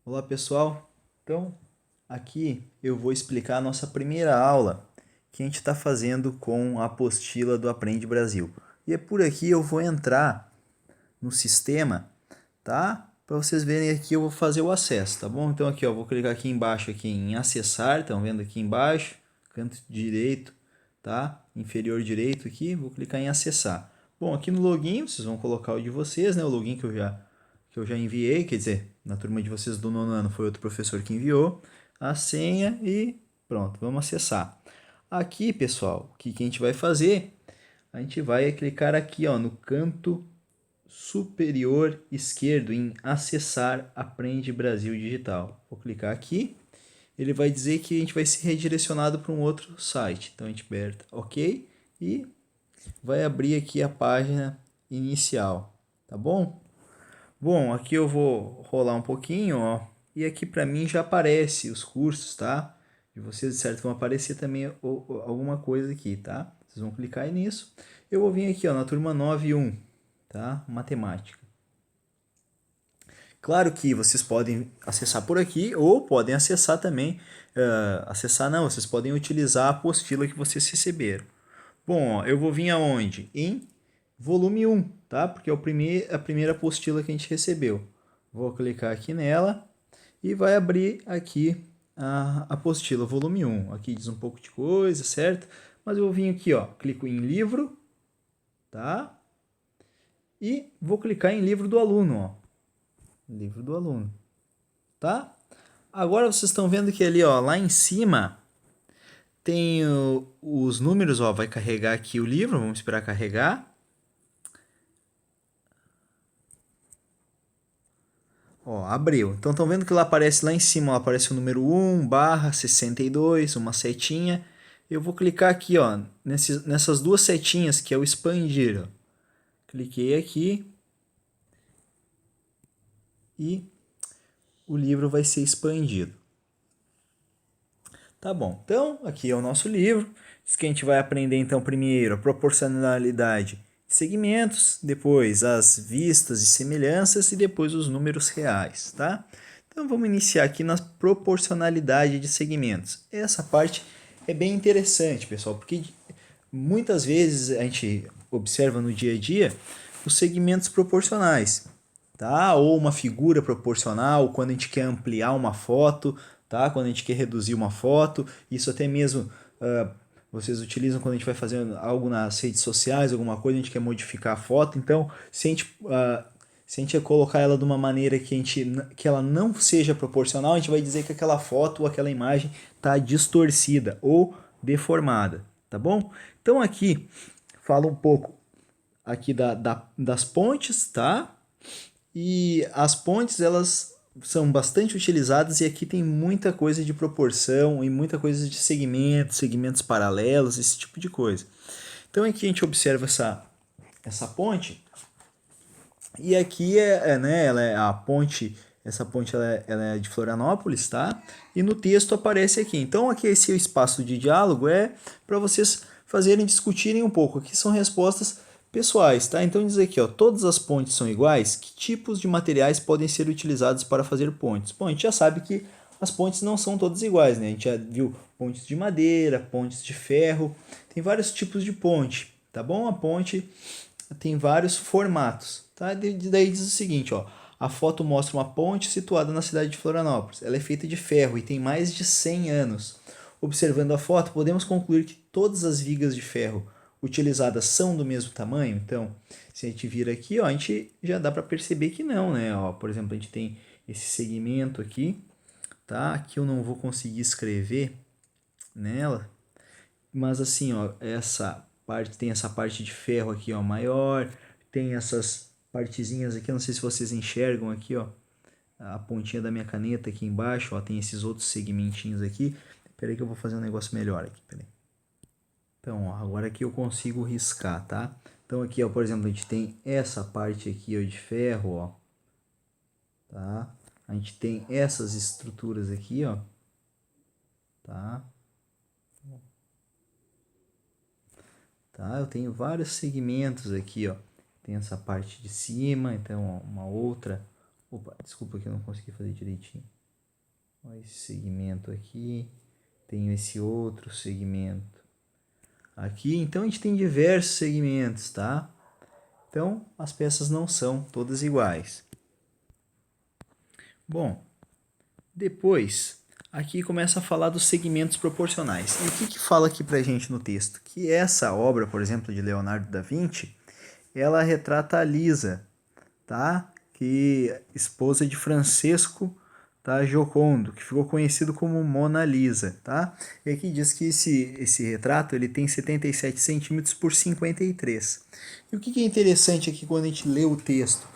Olá pessoal, então aqui eu vou explicar a nossa primeira aula que a gente está fazendo com a apostila do Aprende Brasil. E é por aqui eu vou entrar no sistema, tá? Para vocês verem aqui eu vou fazer o acesso, tá bom? Então aqui eu vou clicar aqui embaixo aqui em acessar, estão vendo aqui embaixo, canto direito, tá? Inferior direito aqui, vou clicar em acessar. Bom, aqui no login vocês vão colocar o de vocês, né? O login que eu já enviei, quer dizer, na turma de vocês do nono ano foi outro professor que enviou, a senha e pronto, vamos acessar. Aqui, pessoal, o que a gente vai fazer? A gente vai clicar aqui ó, no canto superior esquerdo em acessar Aprende Brasil Digital. Vou clicar aqui, ele vai dizer que a gente vai ser redirecionado para um outro site. Então a gente aperta OK e vai abrir aqui a página inicial, tá bom? Bom, aqui eu vou rolar um pouquinho, ó, e aqui para mim já aparece os cursos, tá? E vocês, de certo, vão aparecer também alguma coisa aqui, tá? Vocês vão clicar nisso. Eu vou vir aqui, ó, na turma 9.1, tá? Matemática. Claro que vocês podem acessar por aqui ou podem acessar também, acessar não, vocês podem utilizar a apostila que vocês receberam. Bom, ó, eu vou vir aonde? Em volume 1, tá? Porque é a primeira apostila que a gente recebeu. Vou clicar aqui nela e vai abrir aqui a apostila, volume 1. Aqui diz um pouco de coisa, certo? Mas eu vou vir aqui, ó, clico em livro, tá? E vou clicar em livro do aluno, ó. Livro do aluno, tá? Agora vocês estão vendo que ali, ó, lá em cima tem os números, ó, vai carregar aqui o livro, vamos esperar carregar. Ó, abriu. Então estão vendo que lá aparece lá em cima, ó, aparece o número 1/62, uma setinha. Eu vou clicar aqui, ó, nessas duas setinhas que é o expandir. Ó. Cliquei aqui e o livro vai ser expandido. Tá bom. Então, aqui é o nosso livro. Diz que a gente vai aprender então primeiro a proporcionalidade de segmentos, depois as vistas e semelhanças e depois os números reais, tá? Então vamos iniciar aqui na proporcionalidade de segmentos. Essa parte é bem interessante, pessoal, porque muitas vezes a gente observa no dia a dia os segmentos proporcionais, tá? Ou uma figura proporcional, quando a gente quer ampliar uma foto, tá? Quando a gente quer reduzir uma foto, isso até mesmo vocês utilizam quando a gente vai fazer algo nas redes sociais, alguma coisa, a gente quer modificar a foto, então se a gente colocar ela de uma maneira que ela não seja proporcional, a gente vai dizer que aquela foto ou aquela imagem está distorcida ou deformada, tá bom? Então aqui fala um pouco aqui das pontes, tá? E as pontes, elas são bastante utilizadas e aqui tem muita coisa de proporção e muita coisa de segmentos, segmentos paralelos, esse tipo de coisa. Então aqui a gente observa essa ponte e aqui né, ela é a ponte, essa ponte ela é de Florianópolis, tá? E no texto aparece aqui. Então aqui esse espaço de diálogo é para vocês fazerem, discutirem um pouco. Aqui são respostas pessoais, tá? Então diz aqui, ó, todas as pontes são iguais? Que tipos de materiais podem ser utilizados para fazer pontes? Bom, a gente já sabe que as pontes não são todas iguais, né? A gente já viu pontes de madeira, pontes de ferro, tem vários tipos de ponte, tá bom? A ponte tem vários formatos, tá? Daí diz o seguinte, ó, a foto mostra uma ponte situada na cidade de Florianópolis. Ela é feita de ferro e tem mais de 100 anos. Observando a foto, podemos concluir que todas as vigas de ferro utilizadas são do mesmo tamanho. Então, se a gente vir aqui, ó, a gente já dá para perceber que não, né? Ó, por exemplo, a gente tem esse segmento aqui, tá? Aqui eu não vou conseguir escrever nela, mas assim, ó, essa parte tem essa parte de ferro aqui, ó, maior, tem essas partezinhas aqui, não sei se vocês enxergam aqui, ó, a pontinha da minha caneta aqui embaixo, ó, tem esses outros segmentinhos aqui. Espera aí que eu vou fazer um negócio melhor aqui, peraí. Então, ó, agora aqui eu consigo riscar, tá? Então aqui, ó, por exemplo, a gente tem essa parte aqui, ó, de ferro, ó, tá? A gente tem essas estruturas aqui, ó, tá? Tá? Eu tenho vários segmentos aqui, ó. Tem essa parte de cima, então ó, uma outra. Opa, desculpa que eu não consegui fazer direitinho. Ó, esse segmento aqui, tenho esse outro segmento aqui. Então, a gente tem diversos segmentos, tá? Então, as peças não são todas iguais. Bom, depois, aqui começa a falar dos segmentos proporcionais. E o que fala aqui pra gente no texto? Que essa obra, por exemplo, de Leonardo da Vinci, ela retrata a Lisa, tá? Que esposa de Francesco, tá? Giocondo, que ficou conhecido como Mona Lisa, tá? E aqui diz que esse retrato ele tem 77 centímetros por 53. E o que é interessante aqui quando a gente lê o texto?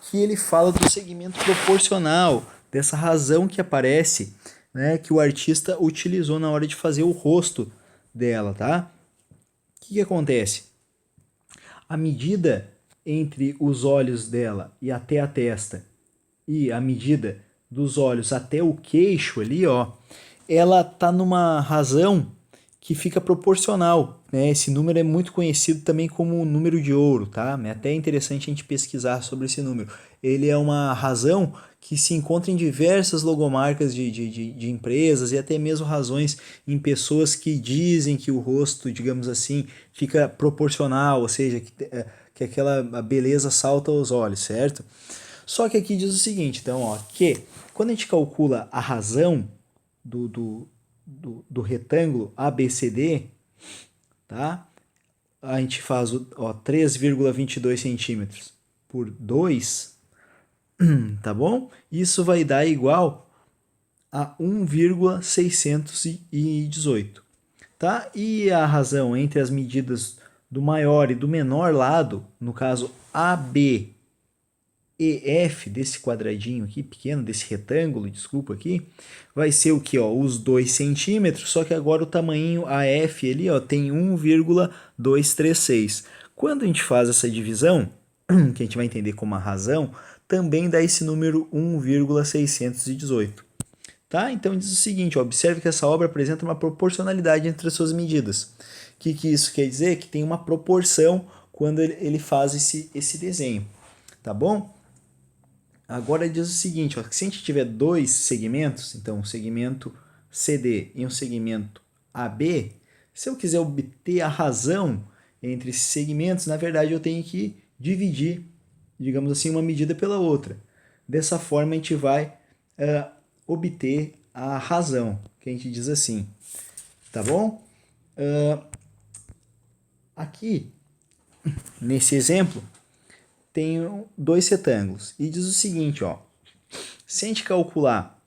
Que ele fala do segmento proporcional, dessa razão que aparece, né, que o artista utilizou na hora de fazer o rosto dela, tá? O que acontece? A medida entre os olhos dela e até a testa e a medida dos olhos até o queixo ali, ó, ela tá numa razão que fica proporcional, né? Esse número é muito conhecido também como o número de ouro, tá? É até interessante a gente pesquisar sobre esse número. Ele é uma razão que se encontra em diversas logomarcas de empresas e até mesmo razões em pessoas que dizem que o rosto, digamos assim, fica proporcional, ou seja, que aquela beleza salta aos olhos, certo? Só que aqui diz o seguinte, então, ó, que quando a gente calcula a razão do retângulo ABCD, tá? A gente faz o 3,22 centímetros por 2, tá bom? Isso vai dar igual a 1,618, tá? E a razão entre as medidas do maior e do menor lado, no caso AB EF desse quadradinho aqui, pequeno, desse retângulo, desculpa aqui, vai ser o que? Os 2 centímetros, só que agora o tamanho AF ali ó, tem 1,236. Quando a gente faz essa divisão, que a gente vai entender como a razão, também dá esse número 1,618. Tá? Então diz o seguinte, ó, observe que essa obra apresenta uma proporcionalidade entre as suas medidas. O que isso quer dizer? Que tem uma proporção quando ele faz esse desenho. Tá bom? Agora diz o seguinte, ó, que se a gente tiver dois segmentos, então um segmento CD e um segmento AB, se eu quiser obter a razão entre esses segmentos, na verdade eu tenho que dividir, digamos assim, uma medida pela outra. Dessa forma a gente vai obter a razão, que a gente diz assim, tá bom? Aqui, nesse exemplo, tenho dois retângulos e diz o seguinte, ó, se a gente calcular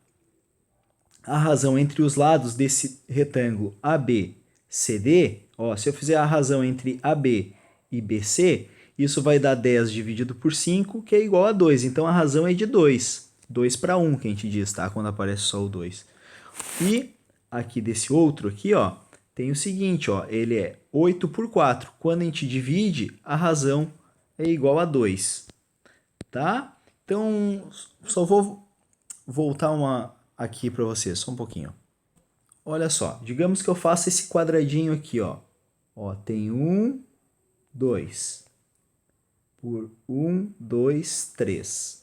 a razão entre os lados desse retângulo ABCD, ó, se eu fizer a razão entre AB e BC, isso vai dar 10 dividido por 5, que é igual a 2. Então a razão é de 2. 2 para 1, que a gente diz, tá? Quando aparece só o 2. E aqui desse outro aqui, ó, tem o seguinte, ó, ele é 8 por 4. Quando a gente divide, a razão é igual a 2, tá? Então, só vou voltar aqui para vocês, só um pouquinho. Olha só, digamos que eu faça esse quadradinho aqui, ó. Ó, tem 1, 2. Por 1, 2, 3.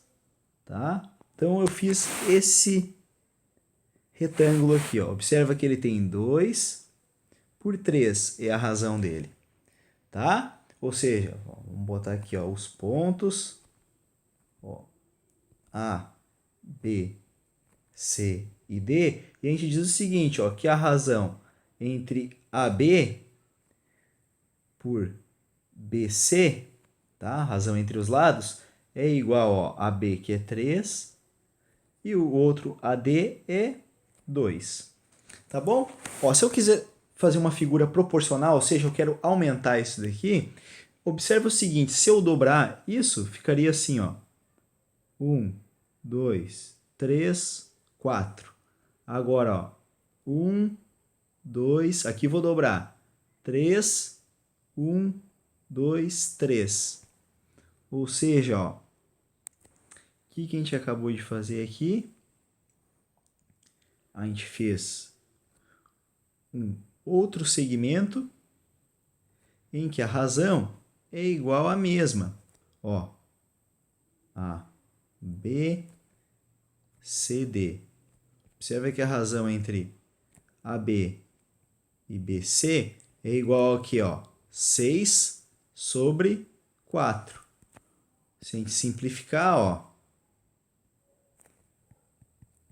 Tá? Então eu fiz esse retângulo aqui, ó. Observa que ele tem 2 por 3 é a razão dele. Tá? Ou seja, ó, vamos botar aqui, ó, os pontos. Ó, A, B, C e D, e a gente diz o seguinte, ó, que a razão entre AB por BC, tá? A razão entre os lados, é igual ó, a AB, que é 3, e o outro AD é 2. Tá bom? Ó, se eu quiser fazer uma figura proporcional, ou seja, eu quero aumentar isso daqui, observa o seguinte, se eu dobrar isso, ficaria assim, ó. 1, 2, 3, 4. Agora, ó, 1, 2, aqui vou dobrar. 3, 1, 2, 3. Ou seja, ó, o que a gente acabou de fazer aqui? A gente fez um outro segmento em que a razão é igual à mesma. Ó, A, B, C, D. Observa que a razão entre AB e BC é igual aqui, ó, 6 sobre 4. Se a gente simplificar, ó,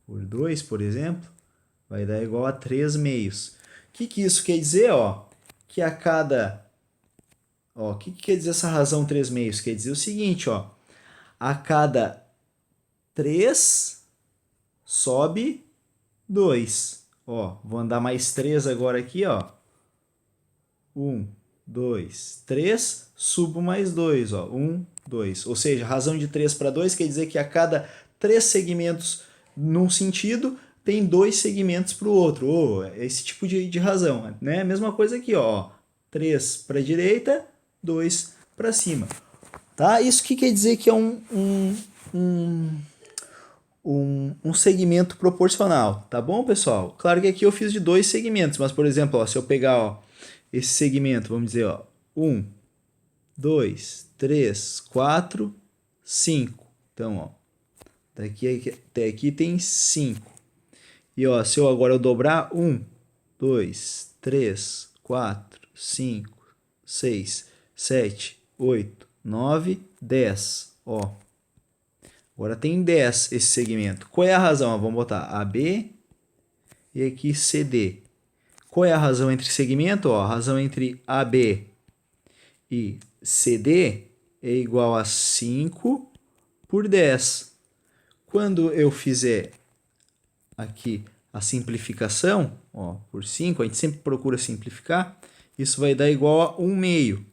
por 2, por exemplo, vai dar igual a 3 meios. O que isso quer dizer, ó? Que a cada... Ó, o que quer dizer essa razão 3 meios? Quer dizer o seguinte, ó. A cada 3 sobe 2. Ó, vou andar mais 3 agora aqui, ó. 1, 2, 3, subo mais 2, ó. 1, 2. Ou seja, razão de 3 para 2 quer dizer que a cada 3 segmentos num sentido, tem 2 segmentos para o outro. Oh, esse tipo de razão, né? Mesma coisa aqui, ó. 3 para a direita, 2 para cima. Tá? Isso que quer dizer que é um segmento proporcional, tá bom, pessoal? Claro que aqui eu fiz de 2 segmentos, mas, por exemplo, ó, se eu pegar ó, esse segmento, vamos dizer, ó, 1, 2, 3, 4, 5. Então, ó, daqui até aqui tem 5. E ó, se eu agora dobrar, 1, 2, 3, 4, 5, 6, 7, 8, 9, 10. Ó. Agora tem 10 esse segmento. Qual é a razão? Vamos botar AB e aqui CD. Qual é a razão entre segmento? Ó, a razão entre AB e CD é igual a 5 por 10. Quando eu fizer aqui a simplificação, ó, por 5, a gente sempre procura simplificar, isso vai dar igual a 1 meio.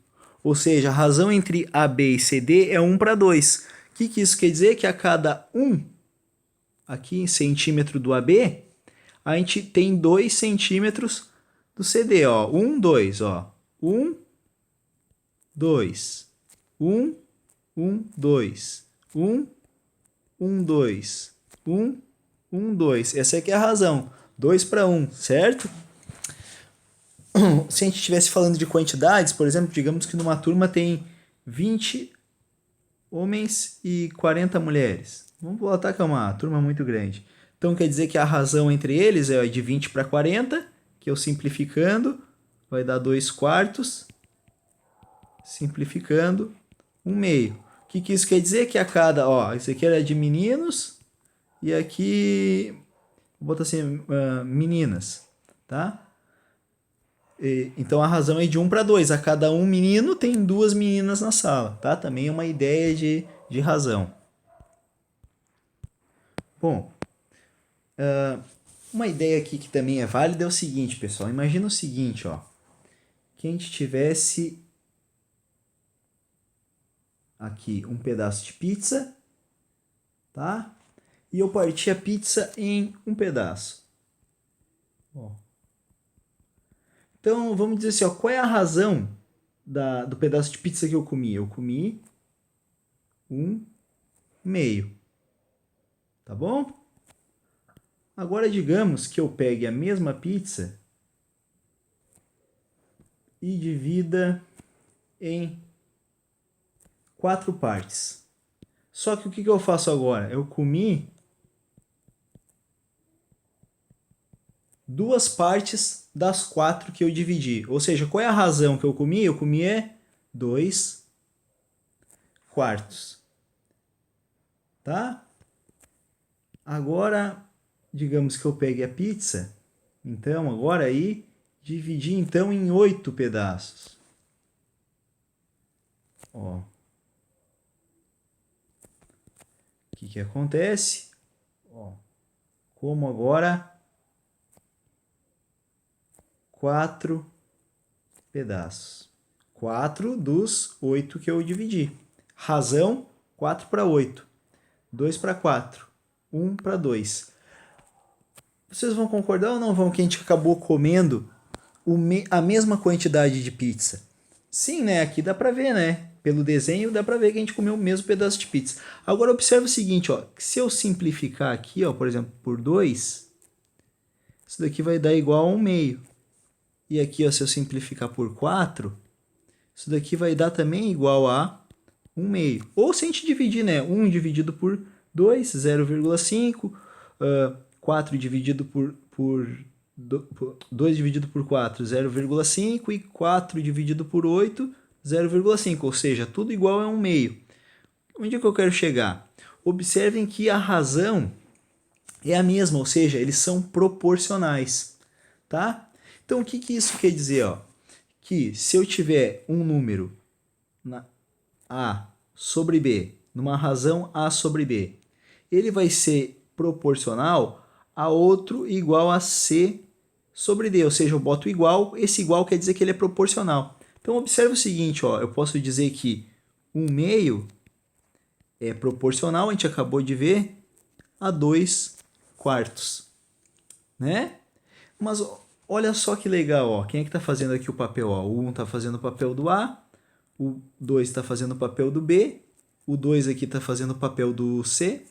Ou seja, a razão entre AB e CD é 1 para 2. O que isso quer dizer? Que a cada 1 aqui em centímetro do AB, a gente tem 2 centímetros do CD. Ó. 1, 2. Ó. 1, 2. 1, 1, 2. 1, 1, 2. 1, 1, 2. Essa aqui é a razão. 2 para 1, certo? Se a gente estivesse falando de quantidades, por exemplo, digamos que numa turma tem 20 homens e 40 mulheres. Vamos botar que é uma turma muito grande. Então quer dizer que a razão entre eles é de 20 para 40, que eu simplificando vai dar 2 quartos, simplificando 1 meio. O que isso quer dizer? Que a cada, ó, isso aqui era de meninos e aqui, vou botar assim, meninas, tá? Então a razão é de 1 para 2. A cada um menino tem 2 meninas na sala, tá? Também é uma ideia de razão. Bom, uma ideia aqui que também é válida é o seguinte, pessoal. Imagina o seguinte, ó. Que a gente tivesse aqui um pedaço de pizza, tá? E eu parti a pizza em um pedaço. Ó. Então, vamos dizer assim, ó, qual é a razão do pedaço de pizza que eu comi? Eu comi 1 meio. Tá bom? Agora, digamos que eu pegue a mesma pizza e divida em 4 partes. Só que o que eu faço agora? Eu comi 2 partes das 4 que eu dividi. Ou seja, qual é a razão que eu comi? Eu comi 2 quartos. Tá? Agora, digamos que eu pegue a pizza. Então, agora aí, dividi então em 8 pedaços. Ó. O que acontece? Ó. Como agora 4 pedaços. 4 dos 8 que eu dividi. Razão, 4 para 8. 2 para 4. 1 para 2. Vocês vão concordar ou não vão que a gente acabou comendo a mesma quantidade de pizza? Sim, né? Aqui dá para ver, né? Pelo desenho dá para ver que a gente comeu o mesmo pedaço de pizza. Agora observe o seguinte, ó. Se eu simplificar aqui, ó, por exemplo, por 2, isso daqui vai dar igual a 1 meio. E aqui, ó, se eu simplificar por 4, isso daqui vai dar também igual a 1 meio. Ou se a gente dividir, né? 1 dividido por 2, 0,5. 4 dividido por 2 dividido por 4, 0,5, e 4 dividido por 8, 0,5, ou seja, tudo igual a 1 meio. Onde é que eu quero chegar? Observem que a razão é a mesma, ou seja, eles são proporcionais, tá? Então, o que isso quer dizer? Ó? Que se eu tiver um número na A sobre B, numa razão A sobre B, ele vai ser proporcional a outro igual a C sobre D, ou seja, eu boto igual, esse igual quer dizer que ele é proporcional. Então, observe o seguinte, ó, eu posso dizer que 1 meio é proporcional, a gente acabou de ver, a 2 quartos, né? Mas olha só que legal, ó, quem é que está fazendo aqui o papel? Ó? O 1 está fazendo o papel do A, o 2 está fazendo o papel do B, o 2 aqui está fazendo o papel do C,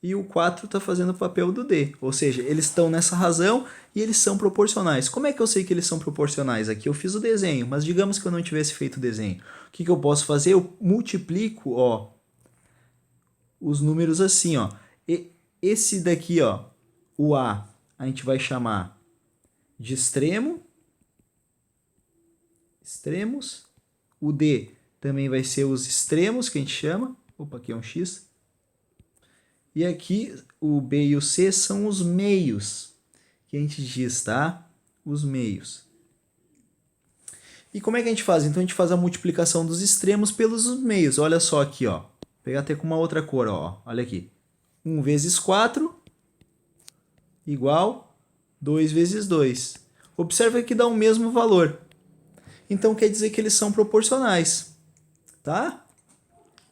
e o 4 está fazendo o papel do D. Ou seja, eles estão nessa razão e eles são proporcionais. Como é que eu sei que eles são proporcionais? Aqui eu fiz o desenho, mas digamos que eu não tivesse feito o desenho. O que eu posso fazer? Eu multiplico, ó, os números assim, ó. Esse daqui, ó, o A, a gente vai chamar de extremos. O D também vai ser os extremos, que a gente chama. Opa, aqui é um X. E aqui o B e o C são os meios, que a gente diz, tá? Os meios. E como é que a gente faz? Então a gente faz a multiplicação dos extremos pelos meios. Olha só aqui, ó. Vou pegar até com uma outra cor, ó. Olha aqui. 1 vezes 4 igual 2 vezes 2. Observa que dá o mesmo valor. Então quer dizer que eles são proporcionais, tá?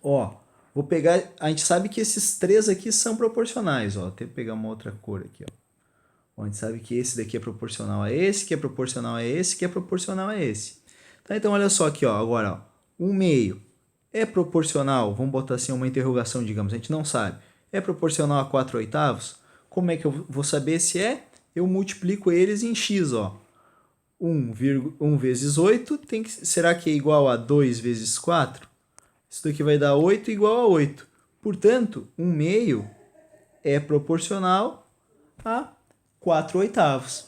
Ó, vou pegar, a gente sabe que esses três aqui são proporcionais, ó. Até pegar uma outra cor aqui, ó. A gente sabe que esse daqui é proporcional a esse, que é proporcional a esse, que é proporcional a esse. Tá? Então olha só aqui, ó, agora, ó, 1 meio é proporcional, vamos botar assim uma interrogação, digamos, a gente não sabe. É proporcional a 4 oitavos? Como é que eu vou saber se é? Eu multiplico eles em x, ó. 1 vezes 8, será que é igual a 2 vezes 4? Isso daqui vai dar 8 igual a 8. Portanto, 1 meio é proporcional a 4 oitavos.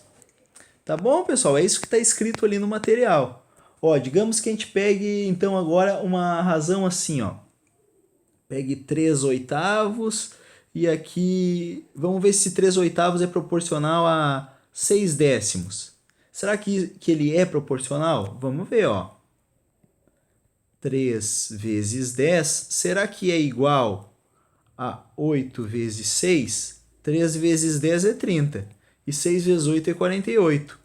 Tá bom, pessoal? É isso que está escrito ali no material. Ó, digamos que a gente pegue, então, agora uma razão assim, ó. Pegue 3 oitavos e aqui, vamos ver se 3 oitavos é proporcional a 6 décimos. Será que ele é proporcional? Vamos ver, ó. 3 vezes 10, será que é igual a 8 vezes 6? 3 vezes 10 é 30. E 6 vezes 8 é 48.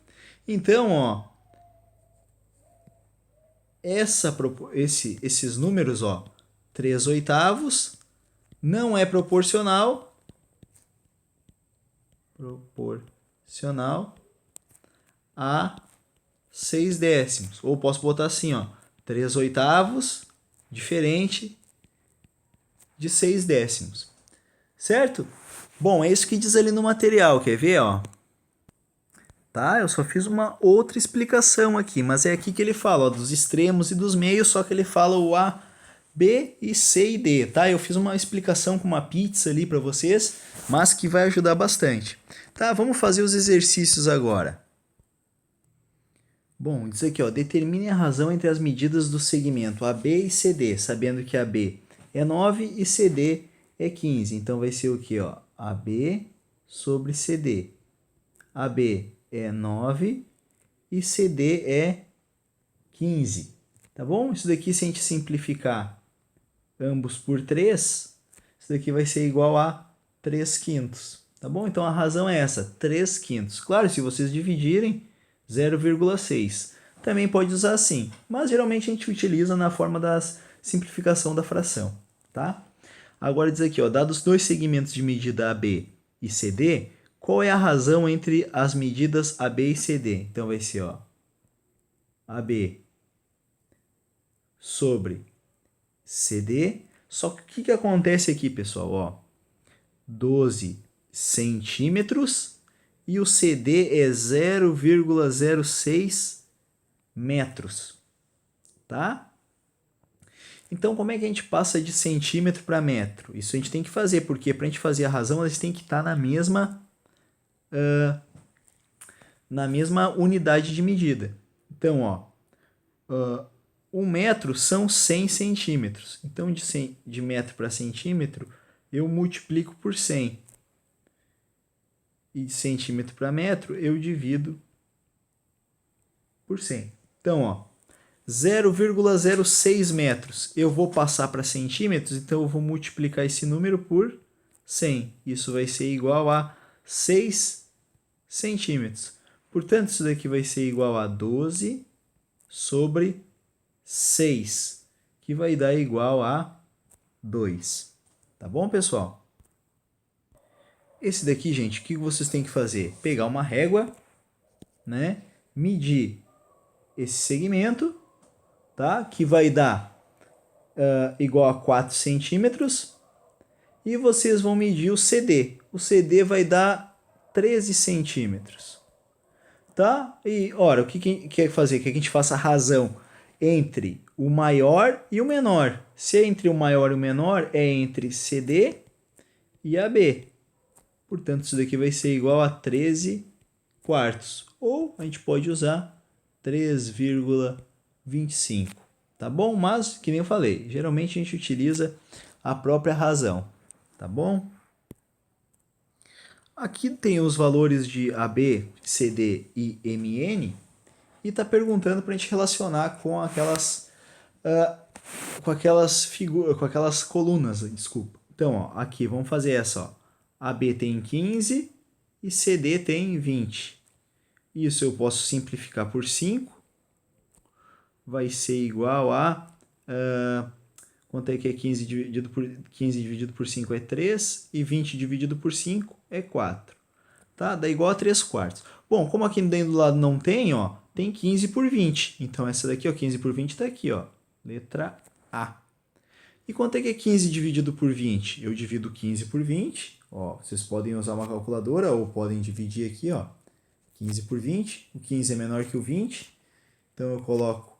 Então, ó, esses números, ó, 3 oitavos não é proporcional a 6 décimos. Ou posso botar assim, ó, 3 oitavos diferente de 6 décimos. Certo? Bom, é isso que diz ali no material. Quer ver, ó? Tá? Eu só fiz uma outra explicação aqui, mas é aqui que ele fala, ó, dos extremos e dos meios, só que ele fala o A, B e C e D, tá? Eu fiz uma explicação com uma pizza ali para vocês, mas que vai ajudar bastante. Tá, vamos fazer os exercícios agora. Bom, diz aqui, ó, determine a razão entre as medidas do segmento AB e CD, sabendo que AB é 9 e CD é 15. Então vai ser o que, ó? AB sobre CD. AB é 9 e CD é 15. Tá bom? Isso daqui, se a gente simplificar ambos por 3, isso daqui vai ser igual a 3 quintos. Tá bom? Então a razão é essa, 3 quintos. Claro, se vocês dividirem, 0,6. Também pode usar assim, mas geralmente a gente utiliza na forma da simplificação da fração. Tá? Agora diz aqui, ó, dados dois segmentos de medida AB e CD, qual é a razão entre as medidas AB e CD? Então vai ser, ó, AB sobre CD. Só que o que acontece aqui, pessoal? Ó, 12 centímetros e o CD é 0,06 metros. Tá? Então, como é que a gente passa de centímetro para metro? Isso a gente tem que fazer, porque para a gente fazer a razão, eles têm que estar na mesma na mesma unidade de medida. Então, ó, 1 metro são 100 centímetros. Então, de metro para centímetro, eu multiplico por 100. E de centímetro para metro, eu divido por 100. Então, ó, 0,06 metros. Eu vou passar para centímetros, então eu vou multiplicar esse número por 100. Isso vai ser igual a 6 centímetros. Portanto, isso daqui vai ser igual a 12 sobre 6, que vai dar igual a 2. Tá bom, pessoal? Esse daqui, gente, o que vocês têm que fazer? Pegar uma régua, né? Medir esse segmento, tá? Que vai dar igual a 4 centímetros. E vocês vão medir o CD. O CD vai dar 13 centímetros. Tá? E, ora, o que quer fazer? Que a gente faça a razão entre o maior e o menor. Se é entre o maior e o menor, é entre CD e AB. Portanto, isso daqui vai ser igual a 13 quartos. Ou a gente pode usar 3,25. Tá bom? Mas, que nem eu falei, geralmente a gente utiliza a própria razão. Tá bom? Aqui tem os valores de AB, CD e MN. E está perguntando para a gente relacionar com aquelas colunas, desculpa. Então, ó, aqui vamos fazer essa, ó. AB tem 15 e CD tem 20. Isso eu posso simplificar por 5. Vai ser igual a... quanto é que é 15 dividido por 5 é 3. E 20 dividido por 5 é 4. Tá? Dá igual a 3 quartos. Bom, como aqui dentro do lado não tem, ó, tem 15 por 20. Então, essa daqui, ó, 15 por 20 está aqui, ó. Letra A. E quanto é que é 15 dividido por 20? Eu divido 15 por 20. Ó, vocês podem usar uma calculadora ou podem dividir aqui, ó. 15 por 20. O 15 é menor que o 20. Então, eu coloco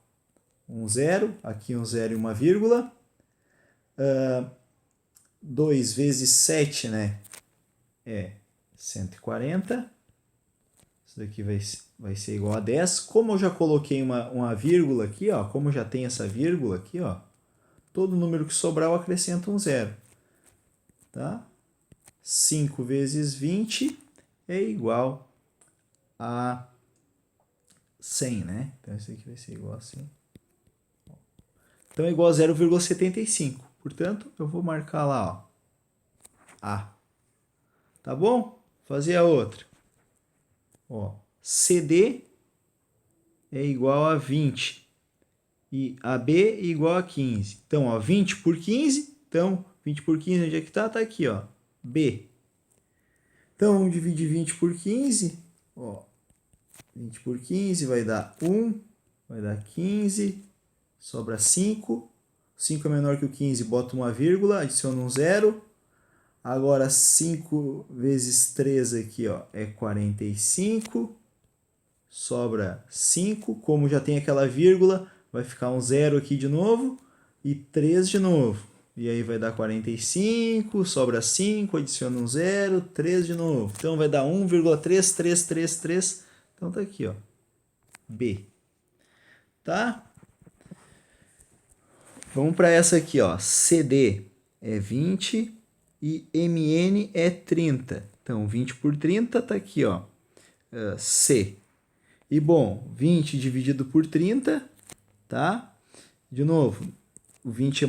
um zero. Aqui um zero e uma vírgula. 2 vezes 7, né? É 140. Isso daqui vai ser igual a 10. Como eu já coloquei uma vírgula aqui, ó, como já tem essa vírgula aqui, ó, todo número que sobrar eu acrescento um zero. Tá? 5 vezes 20 é igual a 100, né? Então, isso aqui vai ser igual a 100. Então, é igual a 0,75. Portanto, eu vou marcar lá, ó, A. Tá bom? Fazer a outra. Ó, CD é igual a 20 e AB é igual a 15. Então, ó, 20 por 15, então 20 por 15 onde é que tá? Tá aqui, ó, B. Então, vamos dividir 20 por 15, ó, 20 por 15 vai dar 1, vai dar 15, sobra 5. 5 é menor que o 15, bota uma vírgula, adiciona um zero. Agora, 5 vezes 3 aqui, ó, é 45. Sobra 5. Como já tem aquela vírgula, vai ficar um zero aqui de novo. E 3 de novo. E aí vai dar 45. Sobra 5. Adiciona um zero. 3 de novo. Então, vai dar 1,3333. Então, tá aqui, ó. B. Tá? Vamos para essa aqui, ó. CD é 20 e MN é 30. Então, 20 por 30 tá aqui, ó. C. E, bom, 20 dividido por 30, tá? De novo, o 20 é,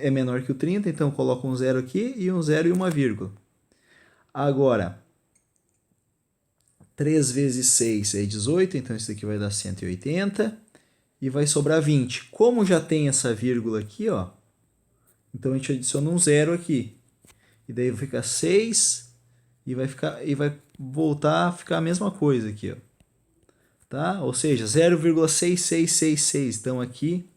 é menor que o 30, então coloco um zero aqui e um zero e uma vírgula. Agora, 3 vezes 6 é 18, então isso aqui vai dar 180. E vai sobrar 20. Como já tem essa vírgula aqui, ó, então a gente adiciona um zero aqui. E daí vai ficar 6 e vai voltar a ficar a mesma coisa aqui, ó. Tá? Ou seja, 0,6666. Então aqui,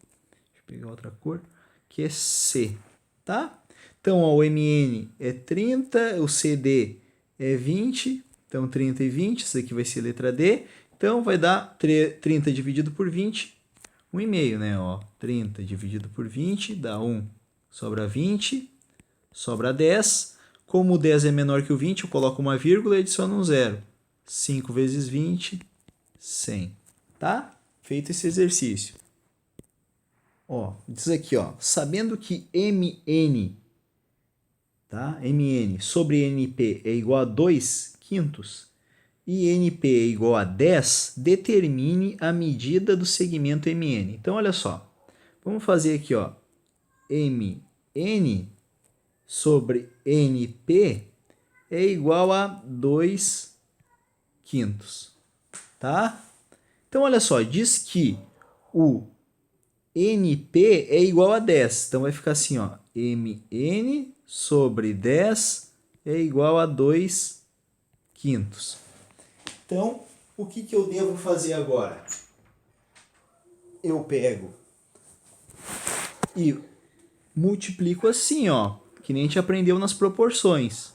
deixa eu pegar outra cor, que é C, tá? Então, ó, o MN é 30, o CD é 20, então 30 e 20, isso aqui vai ser letra D. Então vai dar 30 dividido por 20, 1,5, né? Ó, 30 dividido por 20 dá 1, sobra 20, sobra 10. Como o 10 é menor que o 20, eu coloco uma vírgula e adiciono um zero. 5 vezes 20, 100. Tá? Feito esse exercício. Ó, diz aqui, ó, sabendo que Mn, tá? Mn sobre Np é igual a 2 quintos e Np é igual a 10, determine a medida do segmento Mn. Então, olha só. Vamos fazer aqui, ó, Mn sobre Np é igual a 2 quintos, tá? Então, olha só, diz que o Np é igual a 10. Então, vai ficar assim, ó, Mn sobre 10 é igual a 2 quintos. Então, o que eu devo fazer agora? Eu pego e multiplico assim, ó, que nem a gente aprendeu nas proporções.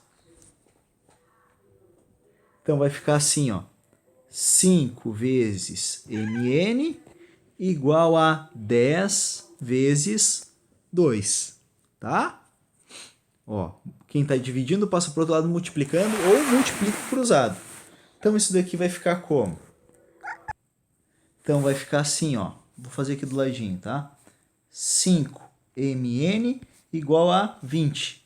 Então, vai ficar assim, ó, 5 vezes Mn igual a 10 vezes 2, tá? Ó, quem está dividindo passa para o outro lado multiplicando ou multiplica cruzado. Então, isso daqui vai ficar como? Então, vai ficar assim, ó. Vou fazer aqui do ladinho, tá? 5mn igual a 20.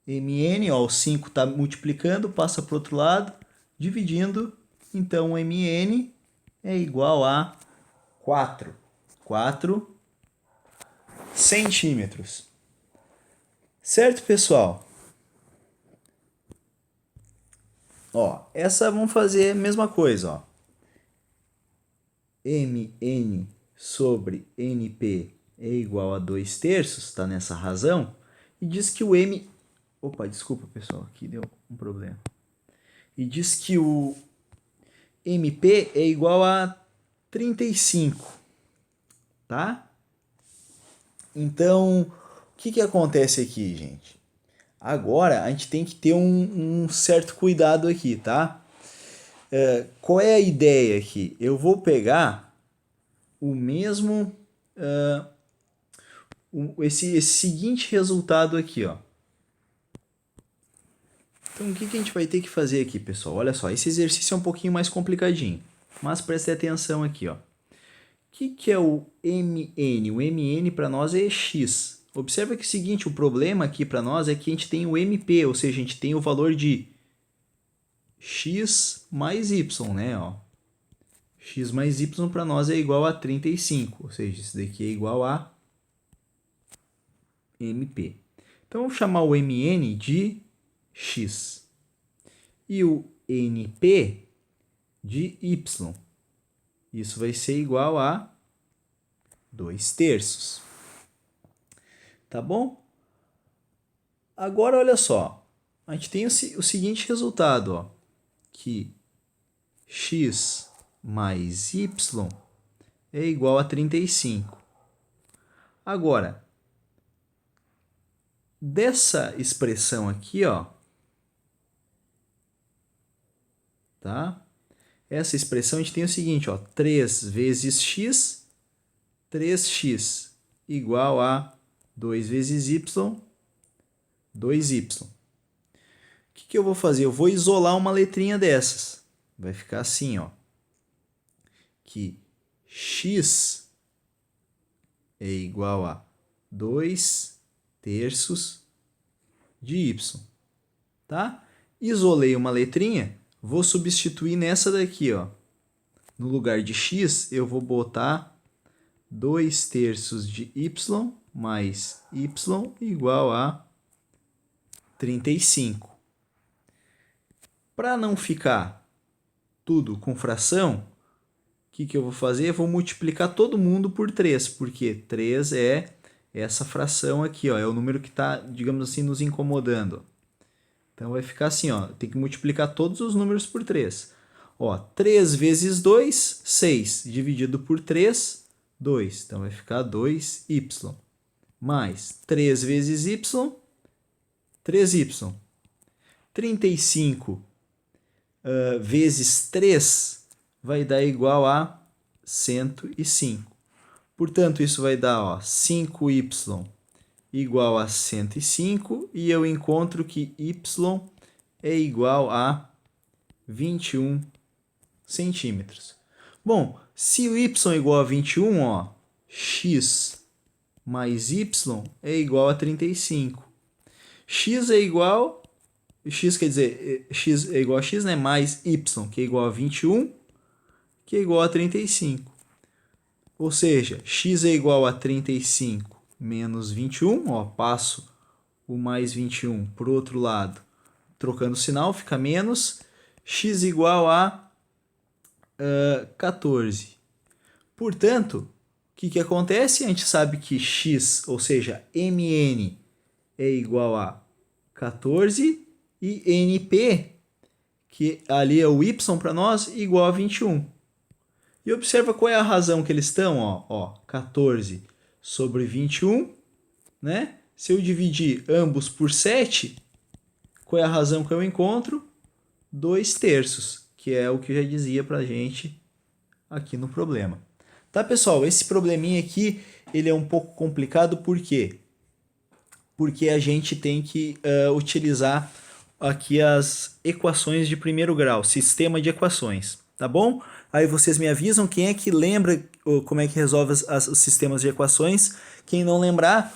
Mn, ó, o 5 está multiplicando, passa para o outro lado, dividindo. Então, Mn é igual a 4 centímetros. Certo, pessoal? Ó, essa vamos fazer a mesma coisa, ó. Mn sobre Np é igual a 2 terços, está nessa razão. E diz que o M... Opa, desculpa, pessoal, aqui deu um problema. E diz que o Mp é igual a 35, tá? Então, o que acontece aqui, gente? Agora, a gente tem que ter um certo cuidado aqui, tá? Qual é a ideia aqui? Eu vou pegar o mesmo... esse seguinte resultado aqui, ó. Então, o que a gente vai ter que fazer aqui, pessoal? Olha só, esse exercício é um pouquinho mais complicadinho, mas preste atenção aqui, ó. O que é o Mn? O Mn para nós é x. Observa que é o seguinte, o problema aqui para nós é que a gente tem o Mp, ou seja, a gente tem o valor de x mais y, né? Ó. X mais y para nós é igual a 35, ou seja, isso daqui é igual a Mp. Então, vamos chamar o Mn de x e o Np de y. Isso vai ser igual a 2 terços. Tá bom? Agora, olha só. A gente tem o seguinte resultado, ó, que x mais y é igual a 35. Agora, dessa expressão aqui, ó, tá? Essa expressão a gente tem o seguinte, ó, 3 vezes x, 3x igual a 2 vezes y, 2y. O que eu vou fazer? Eu vou isolar uma letrinha dessas. Vai ficar assim, ó, que x é igual a 2 terços de y, tá? Isolei uma letrinha, vou substituir nessa daqui, ó. No lugar de x, eu vou botar 2 terços de y mais y igual a 35. Para não ficar tudo com fração, o que eu vou fazer? Eu vou multiplicar todo mundo por 3, porque 3 é essa fração aqui, ó, é o número que está, digamos assim, nos incomodando. Então, vai ficar assim, ó, tem que multiplicar todos os números por 3. Ó, 3 vezes 2, 6, dividido por 3, 2. Então, vai ficar 2y. Mais 3 vezes y, 3y. 35 vezes 3 vai dar igual a 105. Portanto, isso vai dar, ó, 5y igual a 105 e eu encontro que y é igual a 21 centímetros. Bom, se o y é igual a 21, ó, x mais y é igual a 35. X é igual... X quer dizer, x é igual a x, né? Mais y, que é igual a 21, que é igual a 35. Ou seja, x é igual a 35 menos 21. Ó, passo o mais 21 para o outro lado. Trocando o sinal, fica menos. X igual a 14. Portanto, o que acontece? A gente sabe que x, ou seja, mn, é igual a 14 e np, que ali é o y para nós, igual a 21. E observa qual é a razão que eles estão, ó, 14 sobre 21, né? Se eu dividir ambos por 7, qual é a razão que eu encontro? 2/3, que é o que já dizia para a gente aqui no problema. Tá, pessoal? Esse probleminha aqui, ele é um pouco complicado, por quê? Porque a gente tem que utilizar aqui as equações de primeiro grau, sistema de equações, tá bom? Aí vocês me avisam quem é que lembra como é que resolve os sistemas de equações. Quem não lembrar,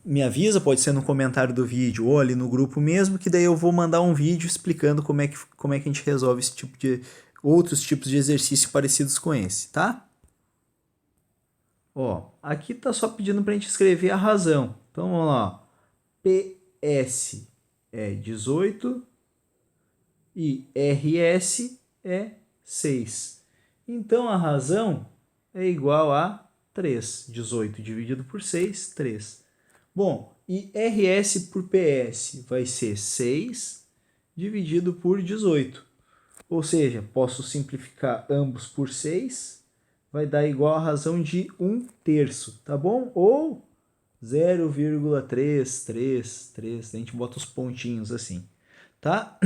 me avisa, pode ser no comentário do vídeo ou ali no grupo mesmo, que daí eu vou mandar um vídeo explicando como é que a gente resolve esse tipo de outros tipos de exercício parecidos com esse, tá? Ó, aqui tá só pedindo para a gente escrever a razão. Então vamos lá. PS é 18 e RS é 6. Então a razão é igual a 3. 18 dividido por 6, 3. Bom, e RS por PS vai ser 6 dividido por 18. Ou seja, posso simplificar ambos por 6, vai dar igual a razão de 1/3, tá bom? Ou 0,333, a gente bota os pontinhos assim, tá?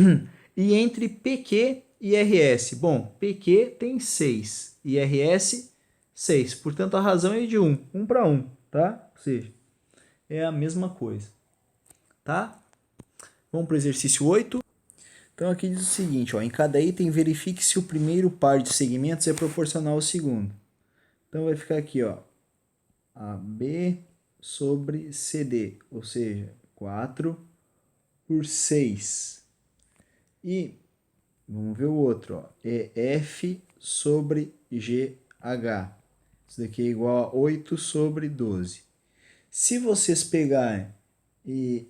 E entre PQ e RS, bom, PQ tem 6 e RS 6, portanto a razão é de 1 para 1, tá? Ou seja, é a mesma coisa, tá? Vamos para o exercício 8. Então aqui diz o seguinte, ó, em cada item verifique se o primeiro par de segmentos é proporcional ao segundo. Então vai ficar aqui, ó, AB sobre CD, ou seja, 4 por 6. E vamos ver o outro, ó, EF sobre GH. Isso daqui é igual a 8 sobre 12. Se vocês pegarem e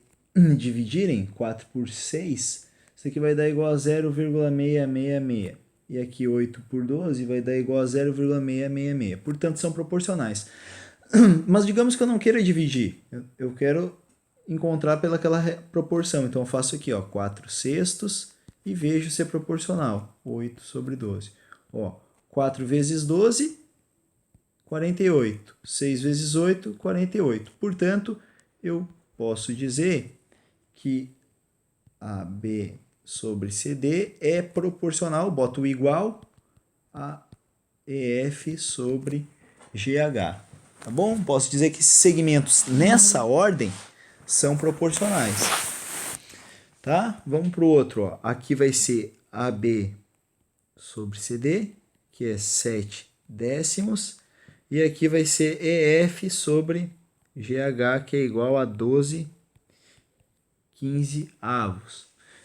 dividirem 4 por 6, isso aqui vai dar igual a 0,666. E aqui 8 por 12 vai dar igual a 0,666. Portanto, são proporcionais. Mas digamos que eu não queira dividir. Eu quero encontrar pelaquela proporção. Então, eu faço aqui, ó, 4/6 e vejo se é proporcional. 8 sobre 12. Ó, 4 vezes 12, 48. 6 vezes 8, 48. Portanto, eu posso dizer que AB sobre CD é proporcional, boto o igual, a EF sobre GH. Tá bom? Posso dizer que esses segmentos nessa ordem são proporcionais. Tá? Vamos para o outro. Ó. Aqui vai ser AB sobre CD, que é 7/10. E aqui vai ser EF sobre GH, que é igual a 12/15.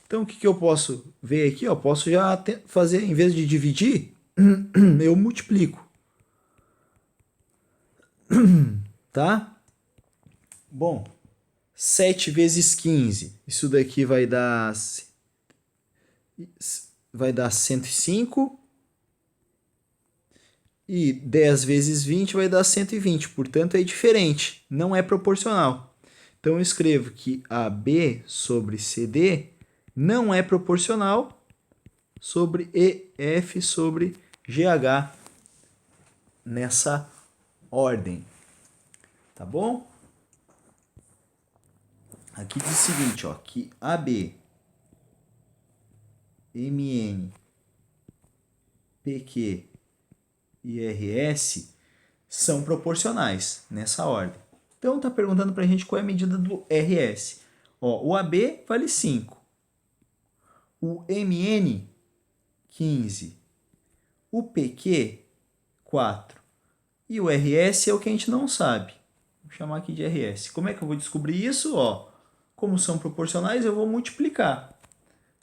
Então, o que eu posso ver aqui? Eu posso já fazer, em vez de dividir, eu multiplico. Tá? Bom, 7 vezes 15. Isso daqui vai dar 105. E 10 vezes 20 vai dar 120. Portanto, é diferente. Não é proporcional. Então, eu escrevo que AB sobre CD não é proporcional sobre EF sobre GH nessa ordem. Tá bom? Aqui diz o seguinte, ó, que AB, MN, PQ e RS são proporcionais nessa ordem. Então, está perguntando para a gente qual é a medida do RS. Ó, o AB vale 5. O MN, 15. O PQ, 4. E o RS é o que a gente não sabe. Vou chamar aqui de RS. Como é que eu vou descobrir isso? Ó, como são proporcionais, eu vou multiplicar.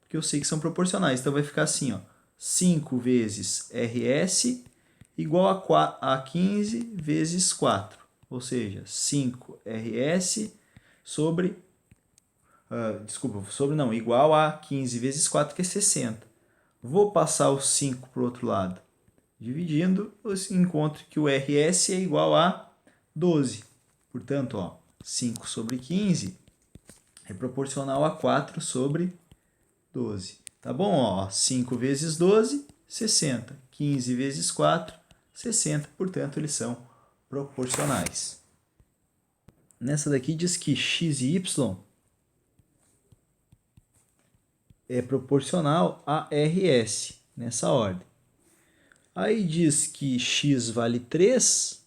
Porque eu sei que são proporcionais. Então, vai ficar assim, ó, 5 vezes RS igual a 15 vezes 4. Ou seja, 5RS sobre... igual a 15 vezes 4, que é 60. Vou passar o 5 para o outro lado. Dividindo, eu encontro que o RS é igual a 12. Portanto, ó, 5 sobre 15 é proporcional a 4 sobre 12. Tá bom? Ó, 5 vezes 12, 60. 15 vezes 4, 60. Portanto, eles são proporcionais. Nessa daqui diz que x e y é proporcional a RS, nessa ordem. Aí diz que x vale 3,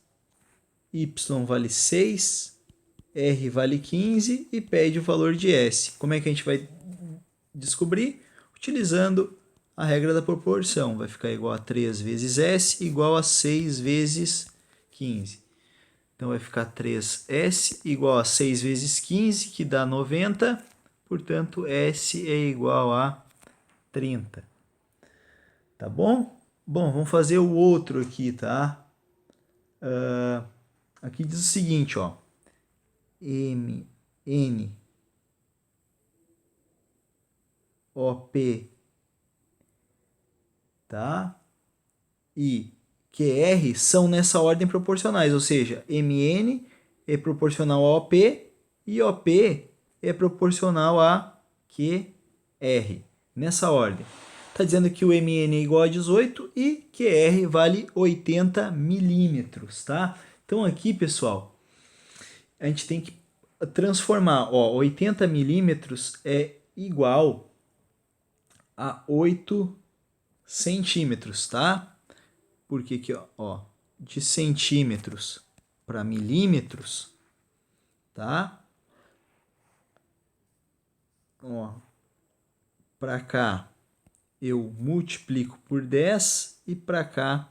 y vale 6, r vale 15 e pede o valor de s. Como é que a gente vai descobrir? Utilizando a regra da proporção. Vai ficar igual a 3 vezes s igual a 6 vezes 15. Então vai ficar 3s igual a 6 vezes 15, que dá 90. Portanto, s é igual a 30. Tá bom? Bom, vamos fazer o outro aqui, tá? Aqui diz o seguinte, ó. M, N, O, P, tá? E QR são nessa ordem proporcionais, ou seja, MN é proporcional a OP e OP é proporcional a QR, nessa ordem. Está dizendo que o MN é igual a 18 e QR vale 80 milímetros, tá? Então aqui, pessoal, a gente tem que transformar, ó, 80 milímetros é igual a 8 centímetros, tá? Porque aqui, ó, de centímetros para milímetros, tá? Ó, para cá eu multiplico por 10 e para cá